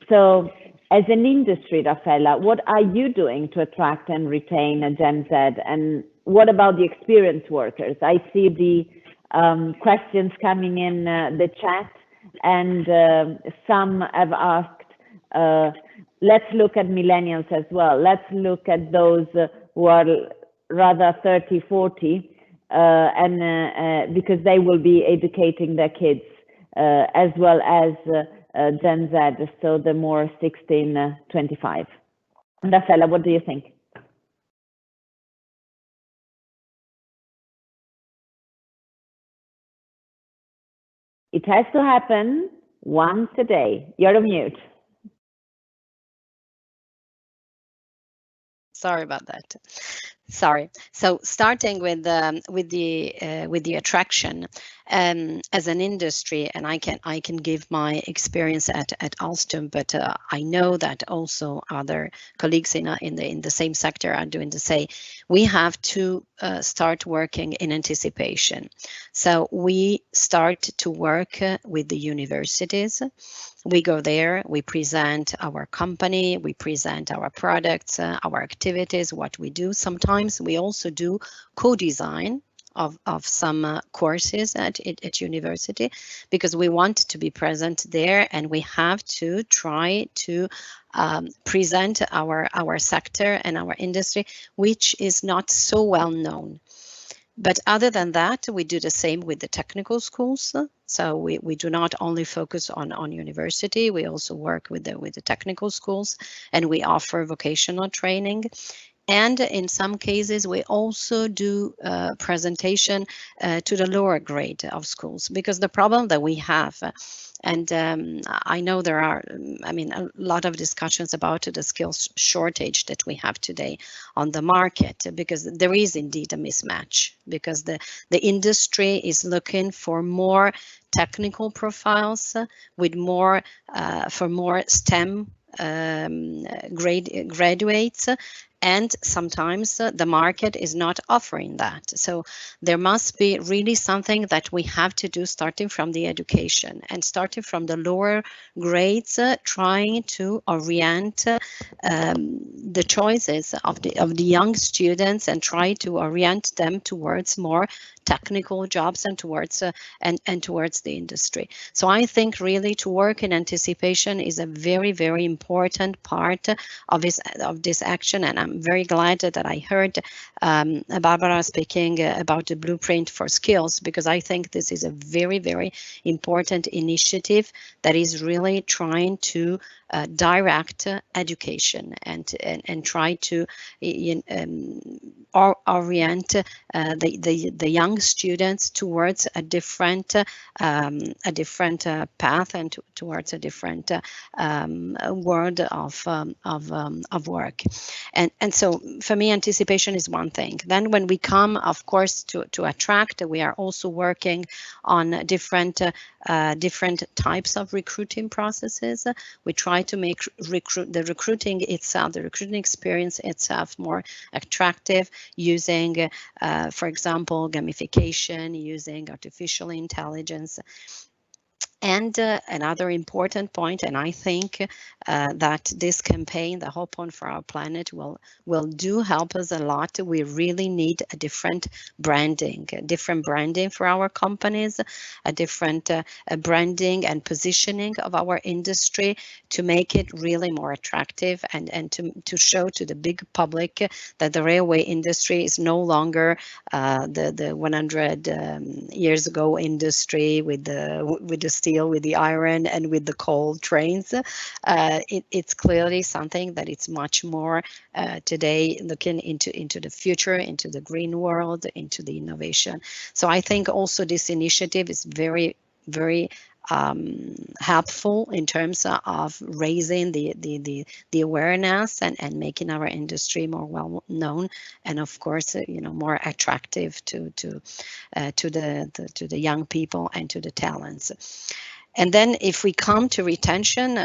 So as an industry, Raffaella, what are you doing to attract and retain a Gen Z? And what about the experienced workers? I see the questions coming in the chat, and some have asked, let's look at millennials as well. Let's look at those who are rather 30, 40, and because they will be educating their kids as well as Gen Z, so the more 16, 25. Raffaella, what do you think? It has to happen once a day. You're on mute. Sorry about that. Sorry. So starting with the attraction as an industry, and I can give my experience at Alstom, but I know that also other colleagues in the same sector are doing the same. We have to start working in anticipation. So we start to work with the universities. We go there, we present our company, we present our products, our activities, what we do. Sometimes we also do co-design of some courses at university, because we want to be present there, and we have to try to present our sector and our industry, which is not so well known. But other than that, we do the same with the technical schools. So we do not only focus on university, we also work with the technical schools, and we offer vocational training. And in some cases, we also do presentation to the lower grade of schools, because the problem that we have, and I know there are, I mean, a lot of discussions about the skills shortage that we have today on the market, because there is indeed a mismatch, because the industry is looking for more technical profiles with more for more STEM graduates, and sometimes the market is not offering that. So there must be really something that we have to do, starting from the education and starting from the lower grades, trying to orient the choices of the young students and try to orient them towards more technical jobs and towards towards the industry. So I think really to work in anticipation is a very, very important part of this action, and I'm very glad that I heard Barbara speaking about the blueprint for skills, because I think this is a very, very important initiative that is really trying to direct education and try to orient the young students towards a different path and towards a different world of work. And so for me, anticipation is one thing. Then when we come, of course, to attract, we are also working on different types of recruiting processes. We try to make the recruiting itself, the recruiting experience itself, more attractive, using, for example, gamification, using artificial intelligence. And another important point, and I think that this campaign, the Hope On for Our Planet, will do help us a lot. We really need a different branding for our companies, a different branding and positioning of our industry to make it really more attractive, and to show to the big public that the railway industry is no longer the 100 years ago industry with the steel, with the iron, and with the coal trains. It's clearly something that it's much more today, looking into the future, into the green world, into the innovation. So I think also this initiative is very, very helpful in terms of raising the awareness and making our industry more well known, and of course more attractive to the young people and to the talents. And then if we come to retention,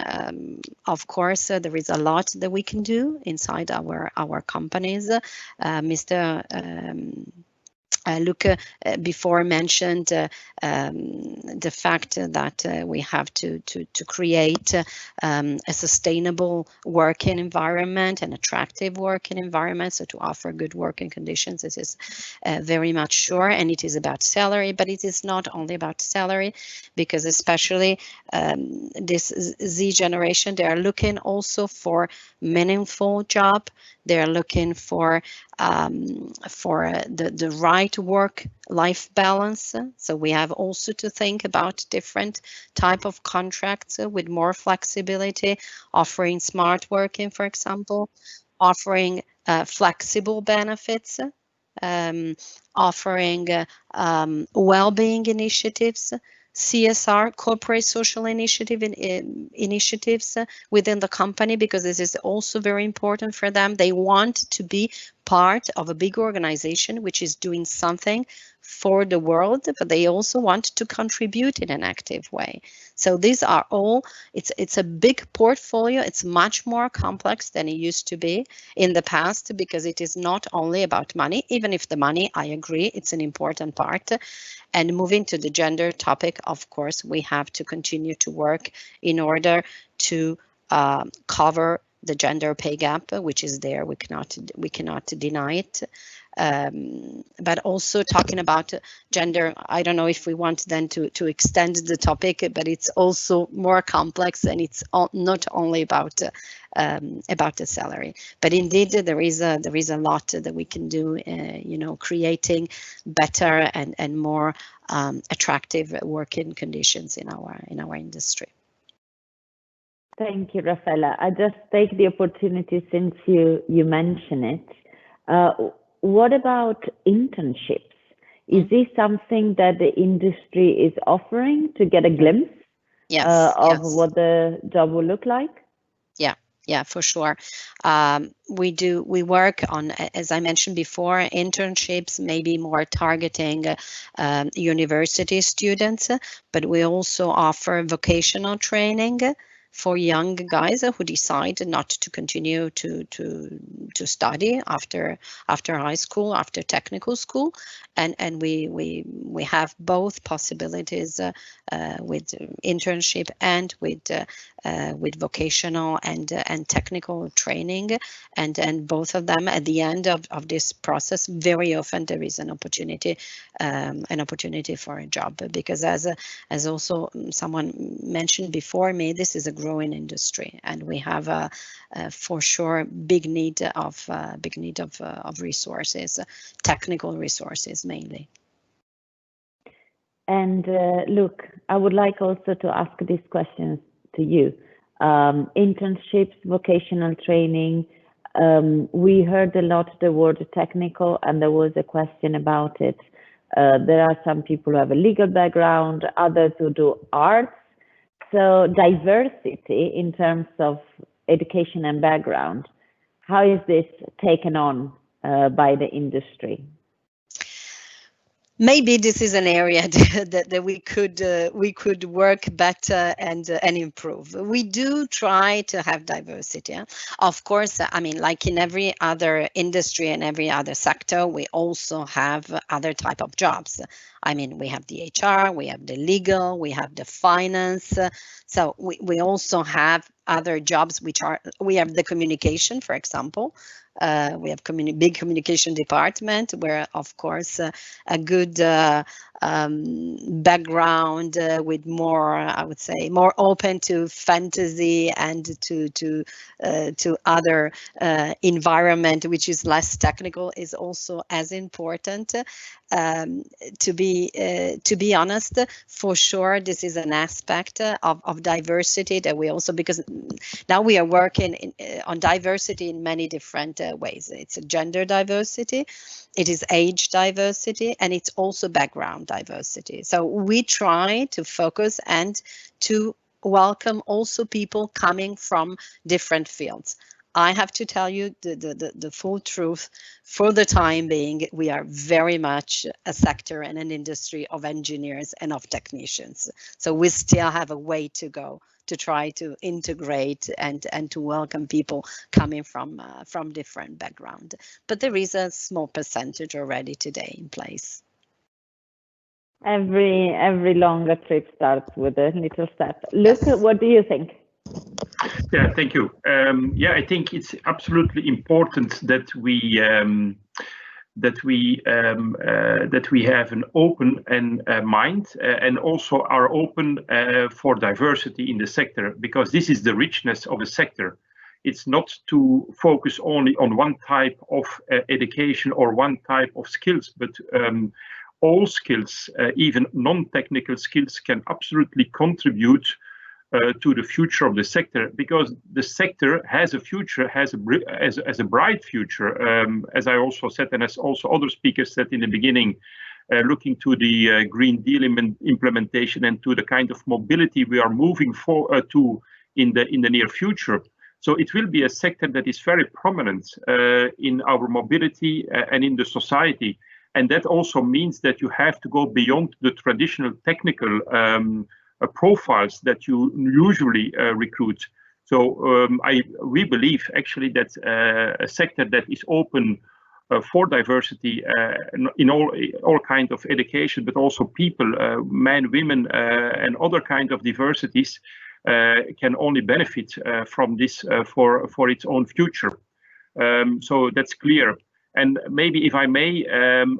of course, there is a lot that we can do inside our companies. Mr. Luc before mentioned the fact that we have to create a sustainable working environment, an attractive working environment, so to offer good working conditions. This is very much sure, and it is about salary, but it is not only about salary, because especially this Z generation, they are looking also for meaningful job. They are looking for the right work-life balance. So we have also to think about different type of contracts with more flexibility, offering smart working, for example, offering flexible benefits, offering well-being initiatives, CSR, corporate social initiatives within the company, because this is also very important for them. They want to be part of a big organization which is doing something for the world, but they also want to contribute in an active way. So these are all, it's a big portfolio. It's much more complex than it used to be in the past, because it is not only about money, even if the money, I agree, it's an important part. And moving to the gender topic, of course, we have to continue to work in order to cover the gender pay gap, which is there. We cannot deny it. But also talking about gender, I don't know if we want then to extend the topic, but it's also more complex, and it's not only about the salary. But indeed, there is a lot that we can do, creating better and more attractive working conditions in our industry. Thank you, Raffaella. I just take the opportunity, since you mention it, What about internships? Is this something that the industry is offering to get a glimpse of what the job will look like? Yeah, for sure. We work on, as I mentioned before, internships, maybe more targeting university students, but we also offer vocational training for young guys who decide not to continue to study after high school, after technical school, and we have both possibilities with internship and with vocational and technical training, and both of them at the end of this process, very often there is an opportunity for a job, because as also someone mentioned before me, this is a growing industry, and we have a for sure big need of resources, technical resources mainly. And look, I would like also to ask these questions to you. Internships, vocational training, we heard a lot the word technical, and there was a question about it. There are some people who have a legal background, others who do arts. So diversity in terms of education and background, how is this taken on by the industry? Maybe this is an area that we could work better and improve. We do try to have diversity. Of course, I mean, like in every other industry and every other sector, we also have other type of jobs. I mean, we have the HR, we have the legal, we have the finance. So we also have other jobs we have the communication, for example. We have big communication department where, of course, a good background with more, I would say, more open to fantasy and to other environment, which is less technical, is also as important. To be honest, for sure, this is an aspect of diversity that we also, because now we are working on diversity in many different ways. It's a gender diversity, it is age diversity, and it's also background diversity. So we try to focus and to welcome also people coming from different fields. I have to tell you the full truth. For the time being, we are very much a sector and an industry of engineers and of technicians. So we still have a way to go to try to integrate and to welcome people coming from different backgrounds. But there is a small percentage already today in place. Every longer trip starts with a little step. Luke, yes. What do you think? Yeah, thank you. Yeah, I think it's absolutely important that we have an open mind and also are open for diversity in the sector, because this is the richness of the sector. It's not to focus only on one type of education or one type of skills, but all skills, even non-technical skills, can absolutely contribute to the future of the sector, because the sector has a future, has a bright future, as I also said, and as also other speakers said in the beginning, looking to the Green Deal implementation and to the kind of mobility we are moving to in the near future. So it will be a sector that is very prominent in our mobility and in the society, and that also means that you have to go beyond the traditional technical profiles that you usually recruit. So we believe actually that a sector that is open for diversity in all kinds of education, but also people, men, women, and other kinds of diversities, can only benefit from this for its own future. So that's clear. And maybe if I may,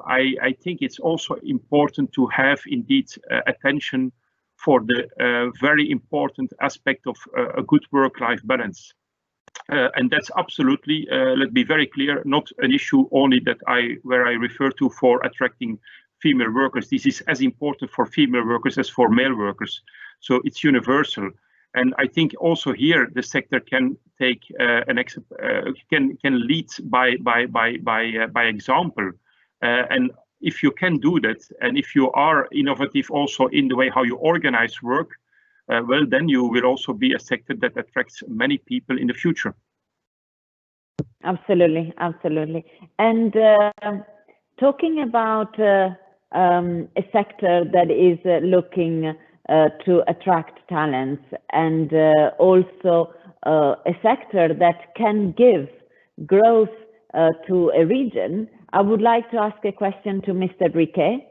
I think it's also important to have indeed attention for the very important aspect of a good work-life balance. And that's absolutely, let's be very clear, not an issue only where I refer to for attracting female workers. This is as important for female workers as for male workers. So it's universal. And I think also here the sector can take can lead by example. And if you can do that, and if you are innovative also in the way how you organize work, well, then you will also be a sector that attracts many people in the future. Absolutely, absolutely. And talking about a sector that is looking to attract talents, and also a sector that can give growth to a region, I would like to ask a question to Mr. Briquet.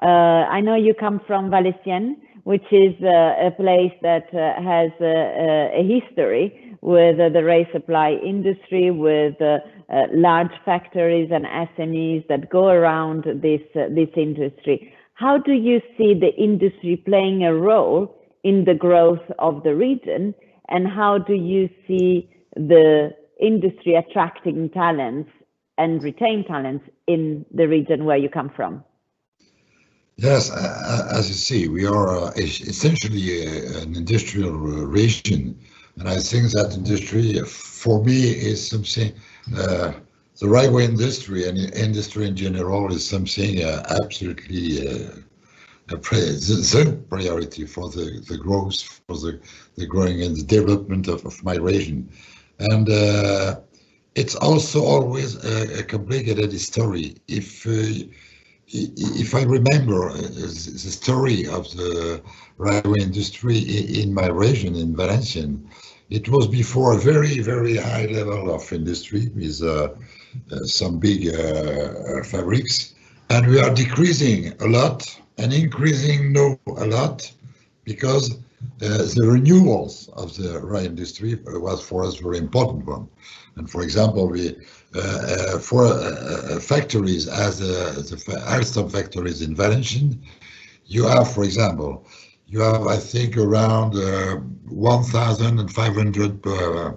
I know you come from Valenciennes, which is a place that has a history with the rail supply industry, with large factories and SMEs that go around this industry. How do you see the industry playing a role in the growth of the region, and how do you see the industry attracting talents and retain talents in the region where you come from? Yes, as you see, we are essentially an industrial region, and I think that industry, for me, is something. The railway industry and industry in general is something absolutely the priority for the growth, for the growing and the development of my region, and it's also always a complicated story. If I remember the story of the railway industry in my region, in Valenciennes, it was before a very, very high level of industry with some big fabrics, and we are decreasing a lot and increasing now a lot, because the renewals of the rail industry was for us very important one. And for example, we for factories as the Alstom factories in Valenciennes, you have, for example, you have, I think, around 1,500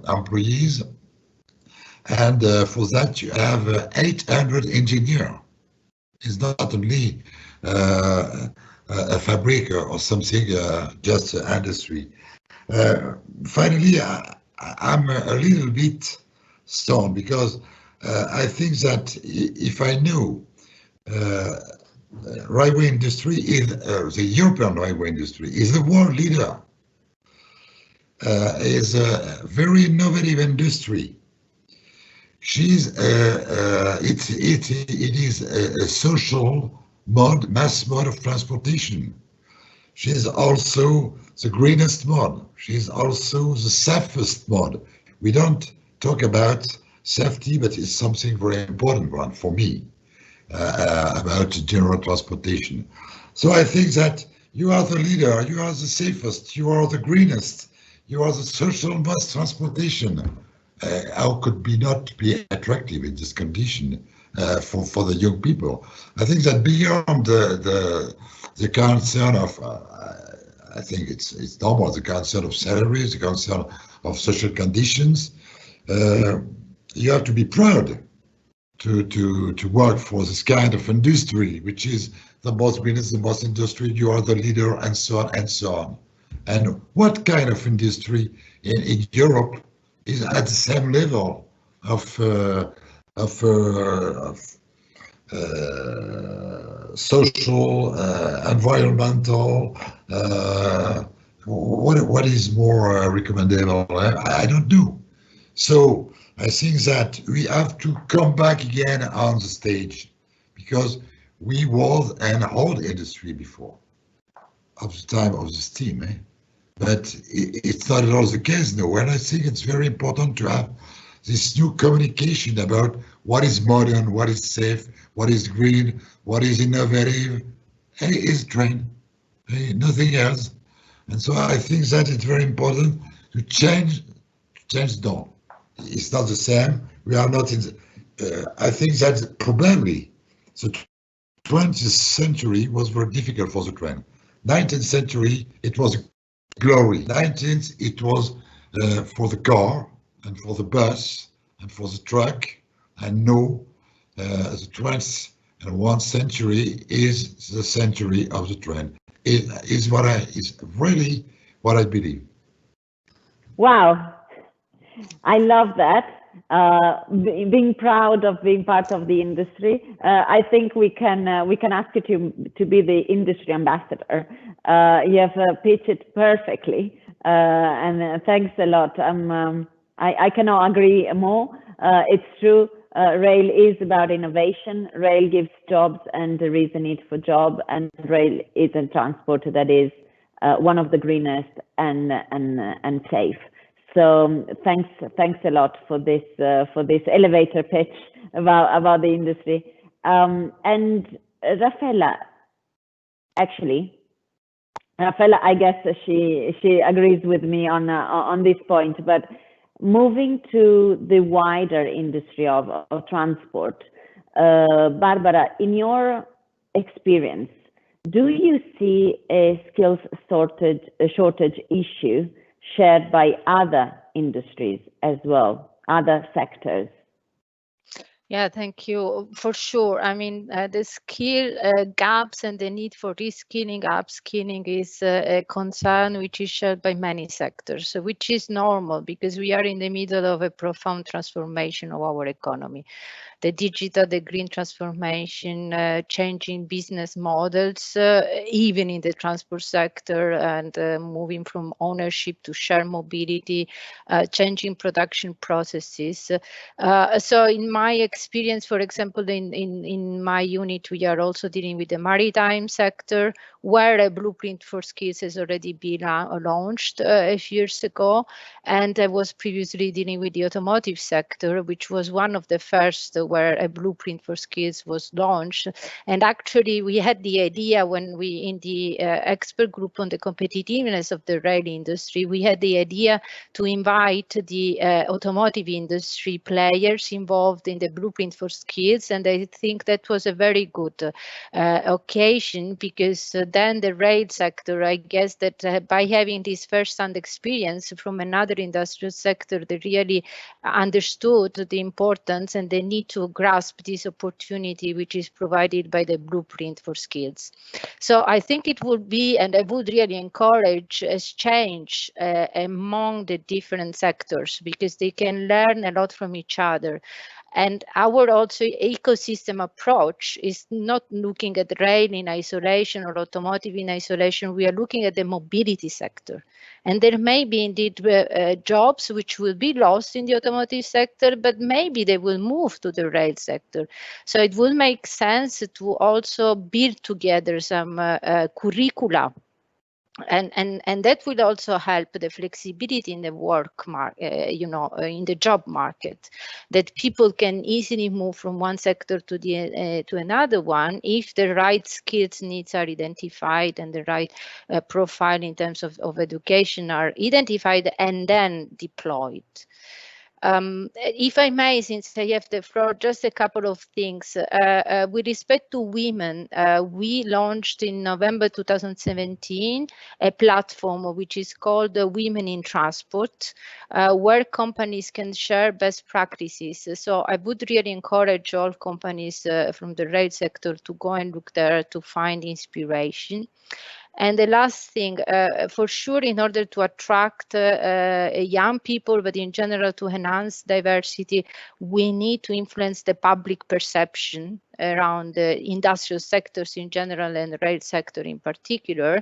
employees, and for that you have 800 engineers. It's not only a fabric or something, just industry. Finally, I'm a little bit stoned, because I think that if I knew railway industry is the European railway industry is the world leader, is a very innovative industry. It is a social mode, mass mode of transportation. She is also the greenest mode. She is also the safest mode. We don't talk about safety, but it's something very important one for me about general transportation. So I think that you are the leader, you are the safest, you are the greenest, you are the social mass transportation. How could we not be attractive in this condition for the young people? I think that beyond the concern of, I think it's normal, the concern of salaries, the concern of social conditions, you have to be proud to work for this kind of industry, which is the most greenest, the most industry, you are the leader, and so on and so on. And what kind of industry in Europe is at the same level of social, environmental, what is more recommendable? I don't know. So I think that we have to come back again on the stage, because we was an old industry before, of the time of the steam, but it's not at all the case now. And I think it's very important to have this new communication about what is modern, what is safe, what is green, what is innovative. Is train, nothing else. And so I think that it's very important to change down. It's not the same. We are not in. I think that probably the 20th century was very difficult for the train. 19th century it was glory. 19th it was for the car and for the bus and for the truck. And now the 21st century is the century of the train. It is really what I believe. Wow, I love that. Being proud of being part of the industry. I think we can ask you to be the industry ambassador. You have pitched it perfectly, and thanks a lot. I cannot agree more. It's true. Rail is about innovation. Rail gives jobs, and there is a need for job. And rail is a transport that is one of the greenest and safe. So thanks a lot for this elevator pitch about the industry. And Raffaella, I guess she agrees with me on this point. But moving to the wider industry of transport, Barbara, in your experience, do you see a skills shortage issue shared by other industries as well, other sectors? Yeah, thank you. For sure. I mean, the skill gaps and the need for reskilling, upskilling is a concern which is shared by many sectors, which is normal because we are in the middle of a profound transformation of our economy. The digital, the green transformation, changing business models, even in the transport sector, and moving from ownership to shared mobility, changing production processes. So in my experience, for example, in my unit, we are also dealing with the maritime sector, where a blueprint for skills has already been launched a few years ago. And I was previously dealing with the automotive sector, which was one of the first where a blueprint for skills was launched. And actually, we had the idea when we, in the expert group on the competitiveness of the rail industry, we had the idea to invite the automotive industry players involved in the blueprint for skills. And I think that was a very good occasion, because then the rail sector, I guess that by having this first-hand experience from another industrial sector, they really understood the importance and the need to grasp this opportunity which is provided by the blueprint for skills. So I think it would be, and I would really encourage exchange among the different sectors, because they can learn a lot from each other. And our also ecosystem approach is not looking at rail in isolation or automotive in isolation. We are looking at the mobility sector. And there may be indeed jobs which will be lost in the automotive sector, but maybe they will move to the rail sector. So it will make sense to also build together some curricula. And that will also help the flexibility in the work market, in the job market, that people can easily move from one sector to the to another one if the right skills needs are identified and the right profile in terms of education are identified and then deployed. If I may, since I have the floor, just a couple of things. With respect to women, we launched in November 2017 a platform which is called Women in Transport, where companies can share best practices. So I would really encourage all companies from the rail sector to go and look there to find inspiration. And the last thing, for sure, in order to attract young people, but in general to enhance diversity, we need to influence the public perception around the industrial sectors in general and the rail sector in particular.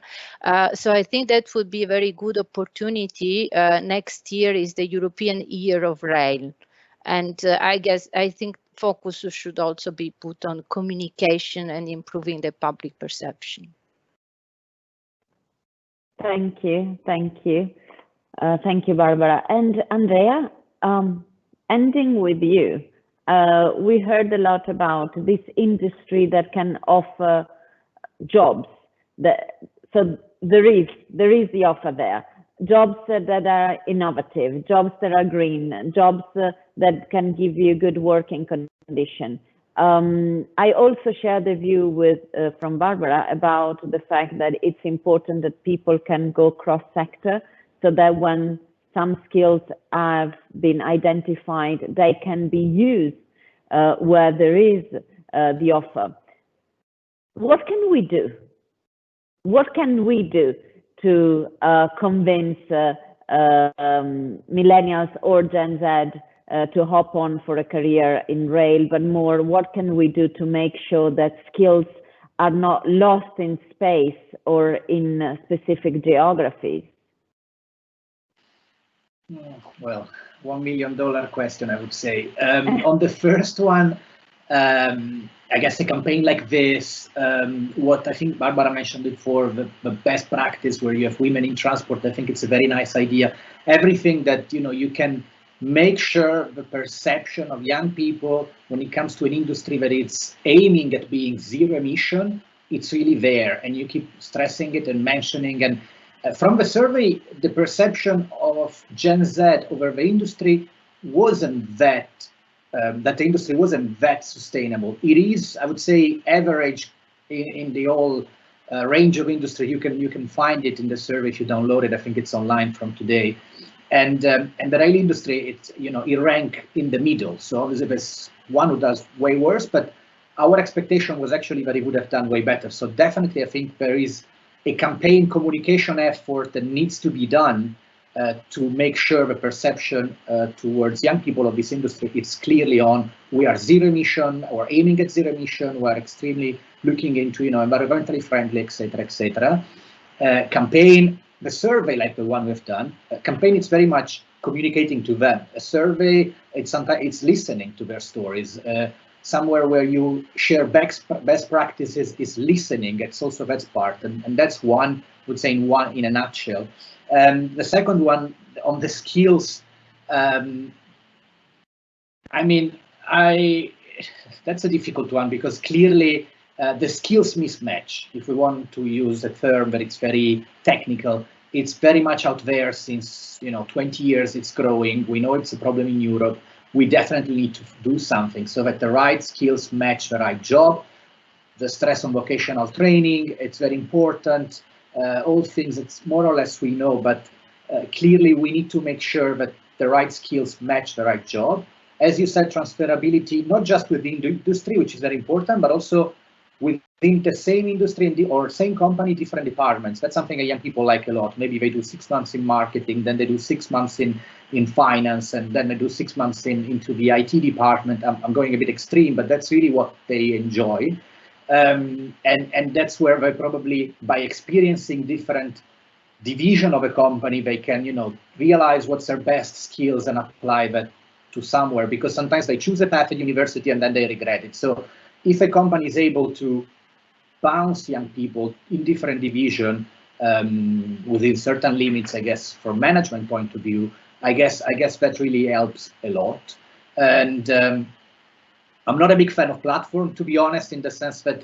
So I think that would be a very good opportunity. Next year is the European Year of Rail. And I think focus should also be put on communication and improving the public perception. Thank you. Thank you, Barbara. And Andrea, ending with you, we heard a lot about this industry that can offer jobs. So there is the offer there. Jobs that are innovative, jobs that are green, jobs that can give you good working condition. I also share the view from Barbara about the fact that it's important that people can go cross-sector, so that when some skills have been identified, they can be used where there is the offer. What can we do? What can we do to convince millennials or Gen Z to hop on for a career in rail, but more what can we do to make sure that skills are not lost in space or in specific geographies? Well, $1 million question, I would say. On the first one, I guess a campaign like this, what I think Barbara mentioned before, the best practice where you have women in transport, I think it's a very nice idea. Everything that, you can make sure the perception of young people when it comes to an industry that it's aiming at being zero emission, it's really there, and you keep stressing it and mentioning. And from the survey, the perception of Gen Z over the industry wasn't that the industry wasn't that sustainable. It is, I would say, average in the whole range of industry. You can find it in the survey if you download it. I think it's online from today. And the rail industry, it rank in the middle. So obviously there's one who does way worse, but our expectation was actually that it would have done way better. So definitely, I think there is a campaign communication effort that needs to be done to make sure the perception towards young people of this industry is clearly on. We are zero emission, or aiming at zero emission. We are extremely looking into environmentally friendly, etc., etc. Campaign, the survey like the one we've done, campaign is very much communicating to them. A survey, it's listening to their stories. Somewhere where you share best practices is listening. It's also that part, and that's one, I would say, in a nutshell. The second one on the skills, that's a difficult one, because clearly the skills mismatch, if we want to use a term that it's very technical, it's very much out there since 20 years. It's growing. We know it's a problem in Europe. We definitely need to do something so that the right skills match the right job. The stress on vocational training, it's very important. All things it's more or less we know, but clearly we need to make sure that the right skills match the right job. As you said, transferability, not just within the industry, which is very important, but also within the same industry or same company, different departments. That's something that young people like a lot. Maybe they do 6 months in marketing, then they do 6 months in finance, and then they do 6 months into the IT department. I'm going a bit extreme, but that's really what they enjoy. And that's where they probably, by experiencing different division of a company, they can realize what's their best skills and apply that to somewhere, because sometimes they choose a path at university and then they regret it. So if a company is able to bounce young people in different division within certain limits, I guess, from management point of view, I guess that really helps a lot. And I'm not a big fan of platform, to be honest, in the sense that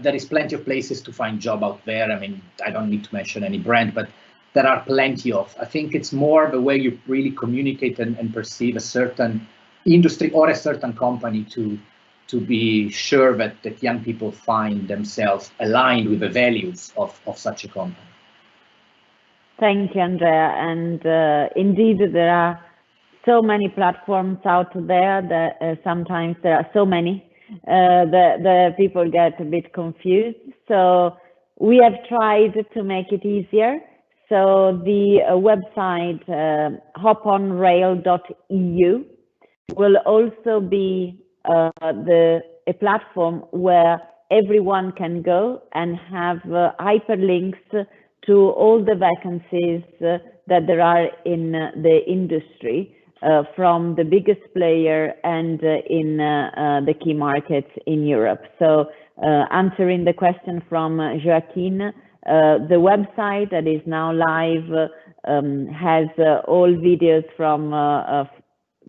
there is plenty of places to find job out there. I mean, I don't need to mention any brand, but there are plenty of. I think it's more the way you really communicate and perceive a certain industry or a certain company to be sure that young people find themselves aligned with the values of such a company. Thank you, Andrea. And indeed, there are so many platforms out there that sometimes there are so many the people get a bit confused. So we have tried to make it easier. So the website hoponrail.eu will also be a platform where everyone can go and have hyperlinks to all the vacancies that there are in the industry from the biggest player and in the key markets in Europe. So answering the question from Joaquin, the website that is now live has all videos from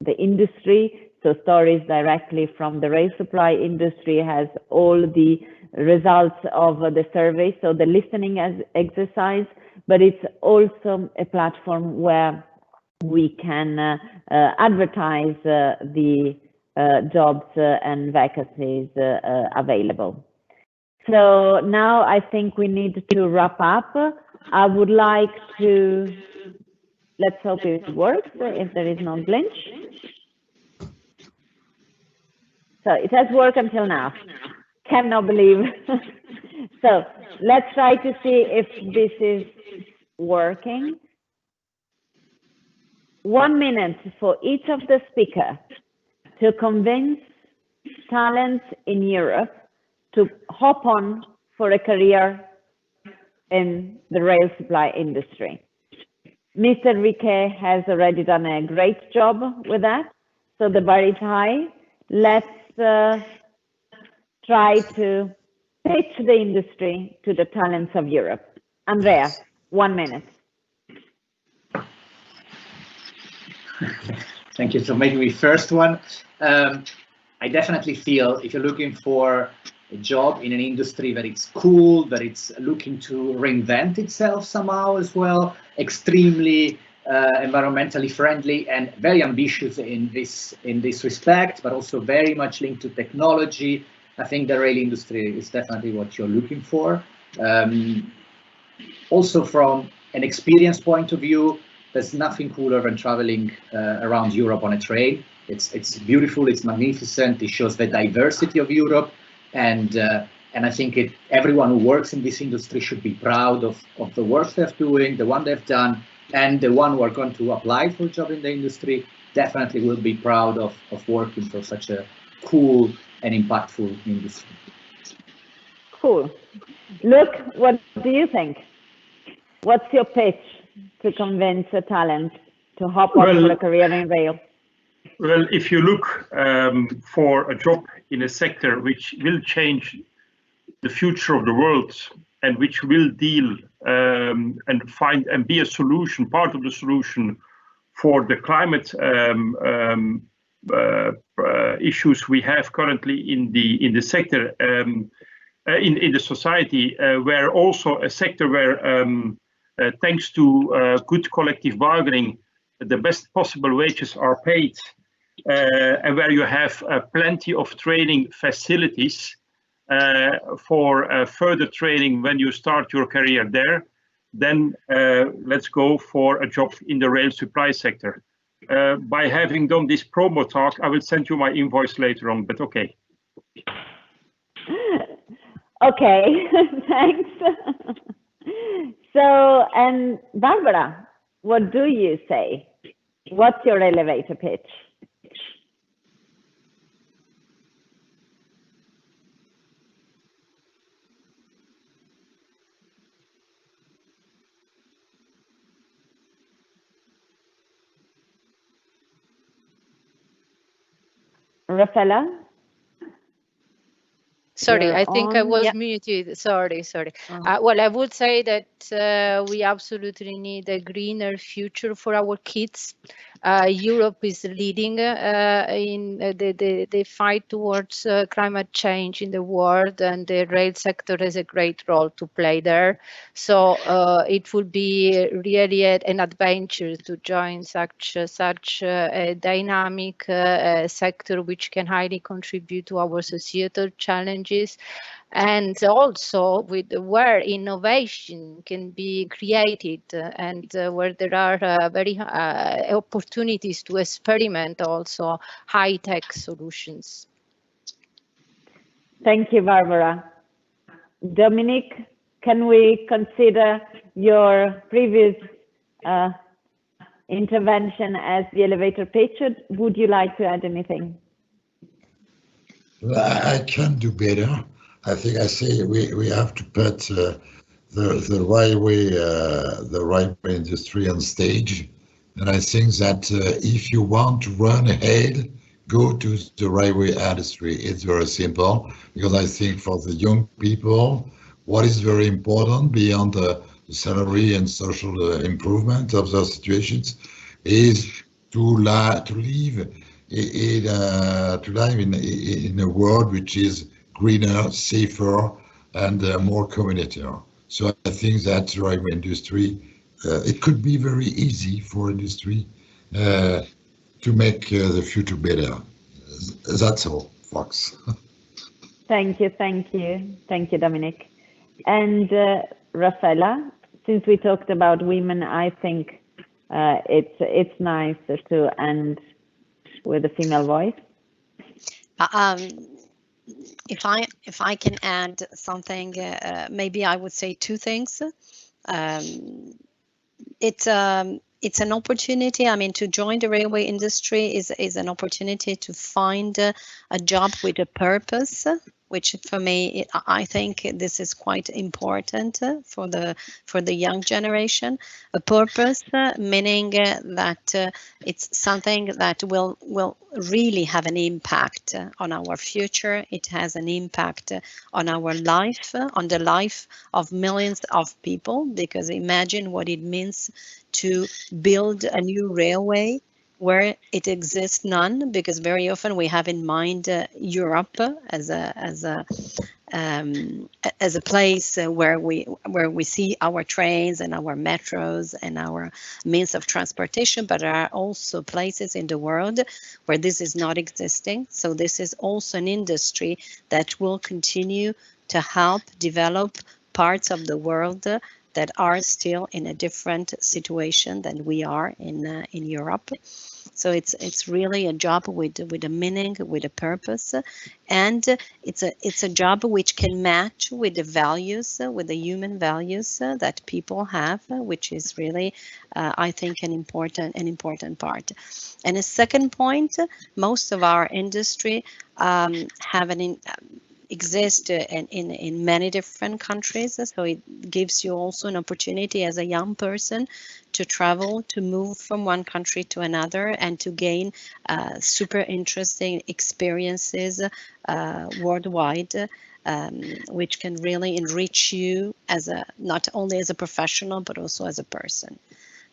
the industry. So stories directly from the rail supply industry, has all the results of the survey, so the listening exercise, but it's also a platform where we can advertise the jobs and vacancies available. So now I think we need to wrap up. I would like to, let's hope it works, if there is no glitch. So it has worked until now. Cannot believe. So let's try to see if this is working. 1 minute for each of the speakers to convince talents in Europe to hop on for a career in the rail supply industry. Mr. Riquet has already done a great job with that, so the bar is high. Let's try to pitch the industry to the talents of Europe. Andrea, 1 minute. Thank you for making me first one. I definitely feel if you're looking for a job in an industry that it's cool, that it's looking to reinvent itself somehow as well, extremely environmentally friendly and very ambitious in this respect, but also very much linked to technology, I think the rail industry is definitely what you're looking for. Also from an experience point of view, there's nothing cooler than traveling around Europe on a train. It's beautiful, it's magnificent, it shows the diversity of Europe, and I think everyone who works in this industry should be proud of the work they're doing, the one they've done, and the one who are going to apply for a job in the industry definitely will be proud of working for such a cool and impactful industry. Cool. Look, what do you think? What's your pitch to convince a talent to hop on for a career in rail? Well, if you look for a job in a sector which will change the future of the world and which will deal and be a solution, part of the solution for the climate issues we have currently in the sector, in the society, where also a sector where thanks to good collective bargaining, the best possible wages are paid, and where you have plenty of training facilities for further training when you start your career there, then let's go for a job in the rail supply sector. By having done this promo talk, I will send you my invoice later on, but okay. Okay, thanks. So, and Barbara, what do you say? What's your elevator pitch? Rafaela? Sorry, I think I was Yeah. muted. Sorry. Well, I would say that we absolutely need a greener future for our kids. Europe is leading in the fight towards climate change in the world, and the rail sector has a great role to play there. So it would be really an adventure to join such a dynamic sector which can highly contribute to our societal challenges, and also where innovation can be created and where there are very opportunities to experiment also high-tech solutions. Thank you, Barbara. Dominic, can we consider your previous intervention as the elevator pitch, or would you like to add anything? I can do better. I think I say we have to put the railway industry on stage, and I think that if you want to run ahead, go to the railway industry. It's very simple, because I think for the young people, what is very important beyond the salary and social improvement of those situations is to live in a world which is greener, safer, and more communitarian. So I think that the railway industry, it could be very easy for industry to make the future better. That's all, Fox. Thank you, Dominic. And Rafaela, since we talked about women, I think it's nice to end with a female voice. If I can add something, maybe I would say two things. It's it's an opportunity. I mean, to join the railway industry is an opportunity to find a job with a purpose, which for me, I think this is quite important for the young generation. A purpose, meaning that it's something that will really have an impact on our future. It has an impact on our life, on the life of millions of people, because imagine what it means to build a new railway where it exists none, because very often we have in mind Europe as a place where we see our trains and our metros and our means of transportation, but there are also places in the world where this is not existing. So this is also an industry that will continue to help develop parts of the world that are still in a different situation than we are in Europe. So it's really a job with a meaning, with a purpose, and it's a job which can match with the values, with the human values that people have, which is really, I think, an important part. And a second point, most of our industry have exist in many different countries, so it gives you also an opportunity as a young person to travel, to move from one country to another, and to gain super interesting experiences worldwide, which can really enrich you as not only as a professional but also as a person.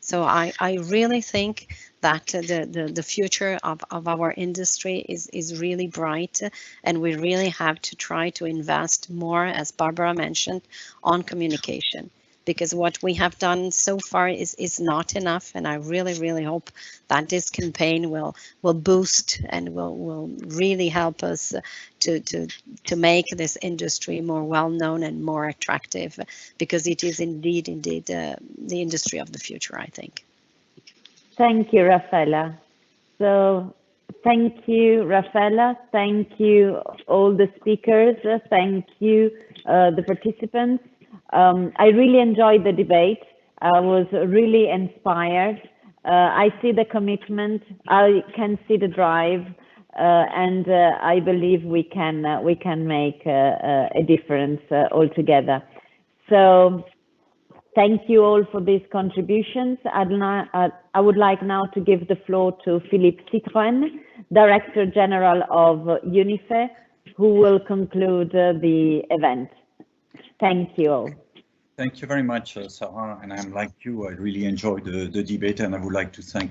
So I really think that the future of our industry is really bright, and we really have to try to invest more, as Barbara mentioned, on communication, because what we have done so far is not enough. And I really hope that this campaign will boost and will really help us to make this industry more well known and more attractive, because it is indeed the industry of the future, I think. Thank you, Raffaella. So thank you, Raffaella. Thank you, all the speakers. Thank you, the participants. I really enjoyed the debate. I was really inspired. I see the commitment. I can see the drive, and I believe we can make a difference altogether. So thank you all for these contributions. I would like now to give the floor to Philippe Citroën, Director General of UNIFE, who will conclude the event. Thank you all. Thank you very much, Sarah. And I'm like you, I really enjoyed the debate, and I would like to thank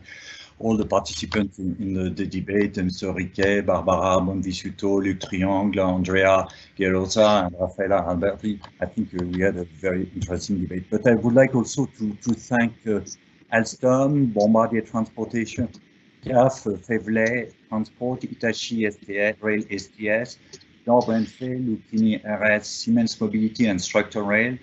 all the participants in the debate, and Mr. Riquet, Barbara Bonvisuto, Luc Triangle, Andrea Gerosa, and Raffaella Alberti. I think we had a very interesting debate. But I would like also to thank Alstom, Bombardier Transportation, CAF, Fevlet Transport, Hitachi STS, Rail STS, Knorr-Bremse, Lucchini RS, Siemens Mobility, and Structure Rail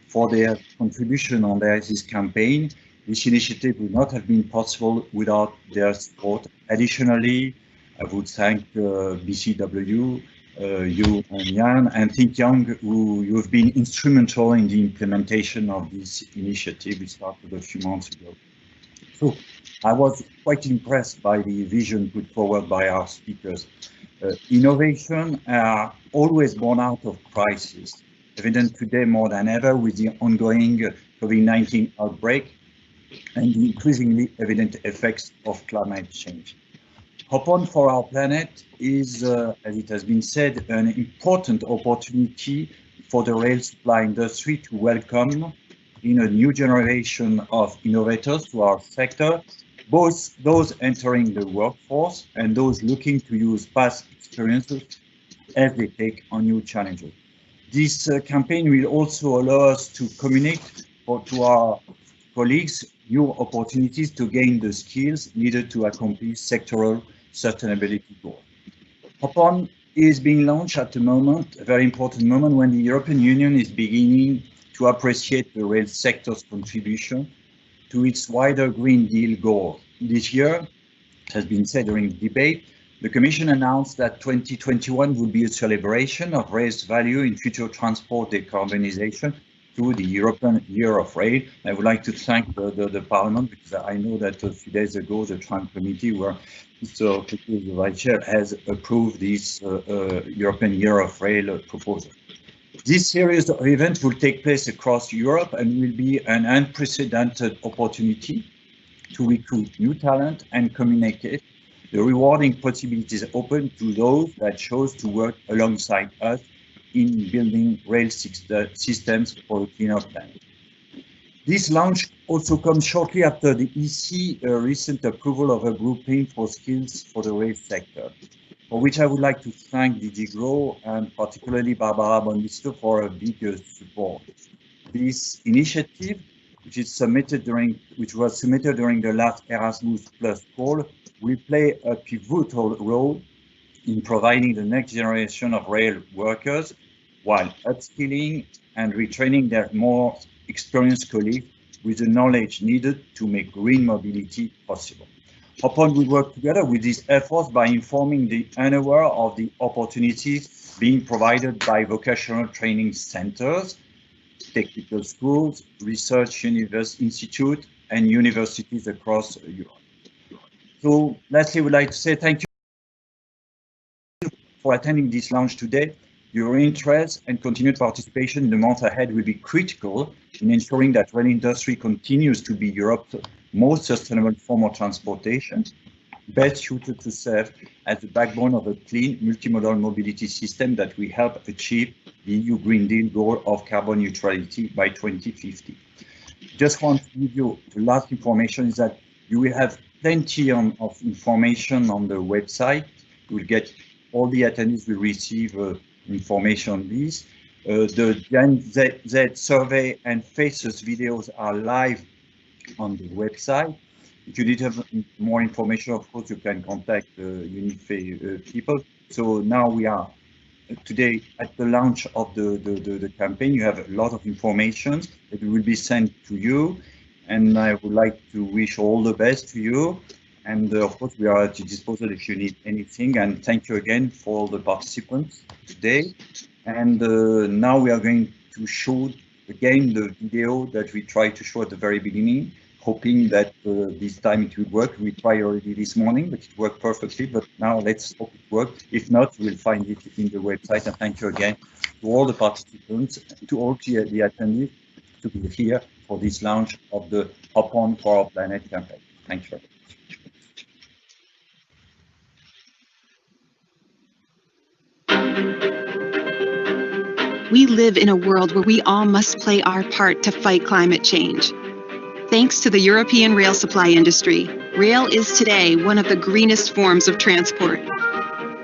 for their contribution on this campaign. This initiative would not have been possible without their support. Additionally, I would thank BCW, you and Jan, and Think Young, who you have been instrumental in the implementation of this initiative. We started a few months ago. So I was quite impressed by the vision put forward by our speakers. Innovation are always born out of crisis, evident today more than ever with the ongoing COVID-19 outbreak and the increasingly evident effects of climate change. Hop-on for our planet is, as it has been said, an important opportunity for the rail supply industry to welcome in a new generation of innovators to our sector, both those entering the workforce and those looking to use past experiences as they take on new challenges. This campaign will also allow us to communicate to our colleagues new opportunities to gain the skills needed to accomplish sectoral sustainability goals. Hop-on is being launched at the moment, a very important moment when the European Union is beginning to appreciate the rail sector's contribution to its wider Green Deal goals. This year, it has been said during the debate, the Commission announced that 2021 would be a celebration of rail's value in future transport decarbonization to the European Year of Rail. I would like to thank the Parliament, because I know that a few days ago the Trump Committee, where Mr. Petit, the Vice Chair, has approved this European Year of Rail proposal. This series of events will take place across Europe and will be an unprecedented opportunity to recruit new talent and communicate the rewarding possibilities open to those that chose to work alongside us in building rail systems for a cleaner planet. This launch also comes shortly after the EC recent approval of a grouping for skills for the rail sector, for which I would like to thank DG GROW and particularly Barbara Bonvisto for a big support. This initiative, which was submitted during the last Erasmus Plus call, will play a pivotal role in providing the next generation of rail workers while upskilling and retraining their more experienced colleagues with the knowledge needed to make green mobility possible. Hop-on will work together with these efforts by informing the unaware of the opportunities being provided by vocational training centers, technical schools, research institutes, and universities across Europe. So lastly, we'd like to say thank you for attending this launch today. Your interest and continued participation in the months ahead will be critical in ensuring that rail industry continues to be Europe's most sustainable form of transportation, best suited to serve as the backbone of a clean multimodal mobility system that will help achieve the EU Green Deal goal of carbon neutrality by 2050. Just want to give you the last information is that you will have plenty of information on the website. You will get all the attendees will receive information on this. The Gen Z survey and faces videos are live on the website. If you need to have more information, of course, you can contact UNIFE people. So now we are today at the launch of the campaign. You have a lot of information that will be sent to you. And I would like to wish all the best to you. And of course, we are at your disposal if you need anything. And thank you again for the participants today. And now we are going to show again the video that we tried to show at the very beginning, hoping that this time it will work. We tried already this morning, but it worked perfectly. But now let's hope it works. If not, we'll find it in the website. And thank you again to all the participants, to all the attendees to be here for this launch of the Hop-on for Our Planet campaign. Thank you. We live in a world where we all must play our part to fight climate change. Thanks to the European rail supply industry, rail is today one of the greenest forms of transport.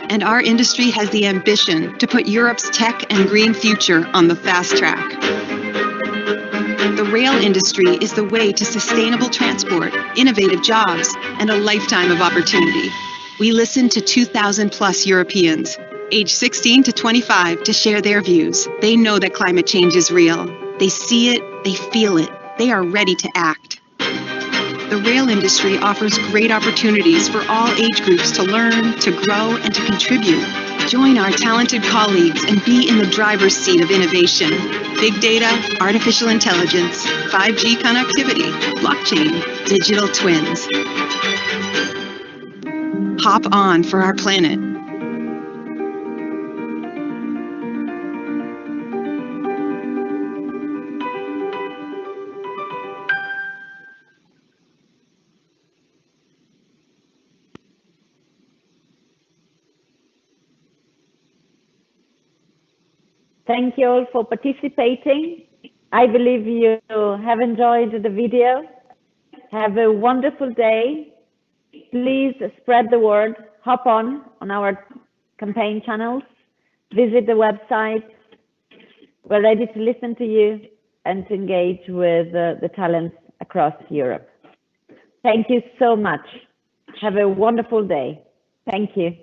And our industry has the ambition to put Europe's tech and green future on the fast track. The rail industry is the way to sustainable transport, innovative jobs, and a lifetime of opportunity. We listened to 2,000 plus Europeans, aged 16 to 25, to share their views. They know that climate change is real. They see it, they feel it, they are ready to act. The rail industry offers great opportunities for all age groups to learn, to grow, and to contribute. Join our talented colleagues and be in the driver's seat of innovation. Big data, artificial intelligence, 5G connectivity, blockchain, digital twins. Hop on for our planet. Thank you all for participating. I believe you have enjoyed the video. Have a wonderful day. Please spread the word. Hop on our campaign channels. Visit the website. We're ready to listen to you and to engage with the talents across Europe. Thank you so much. Have a wonderful day. Thank you.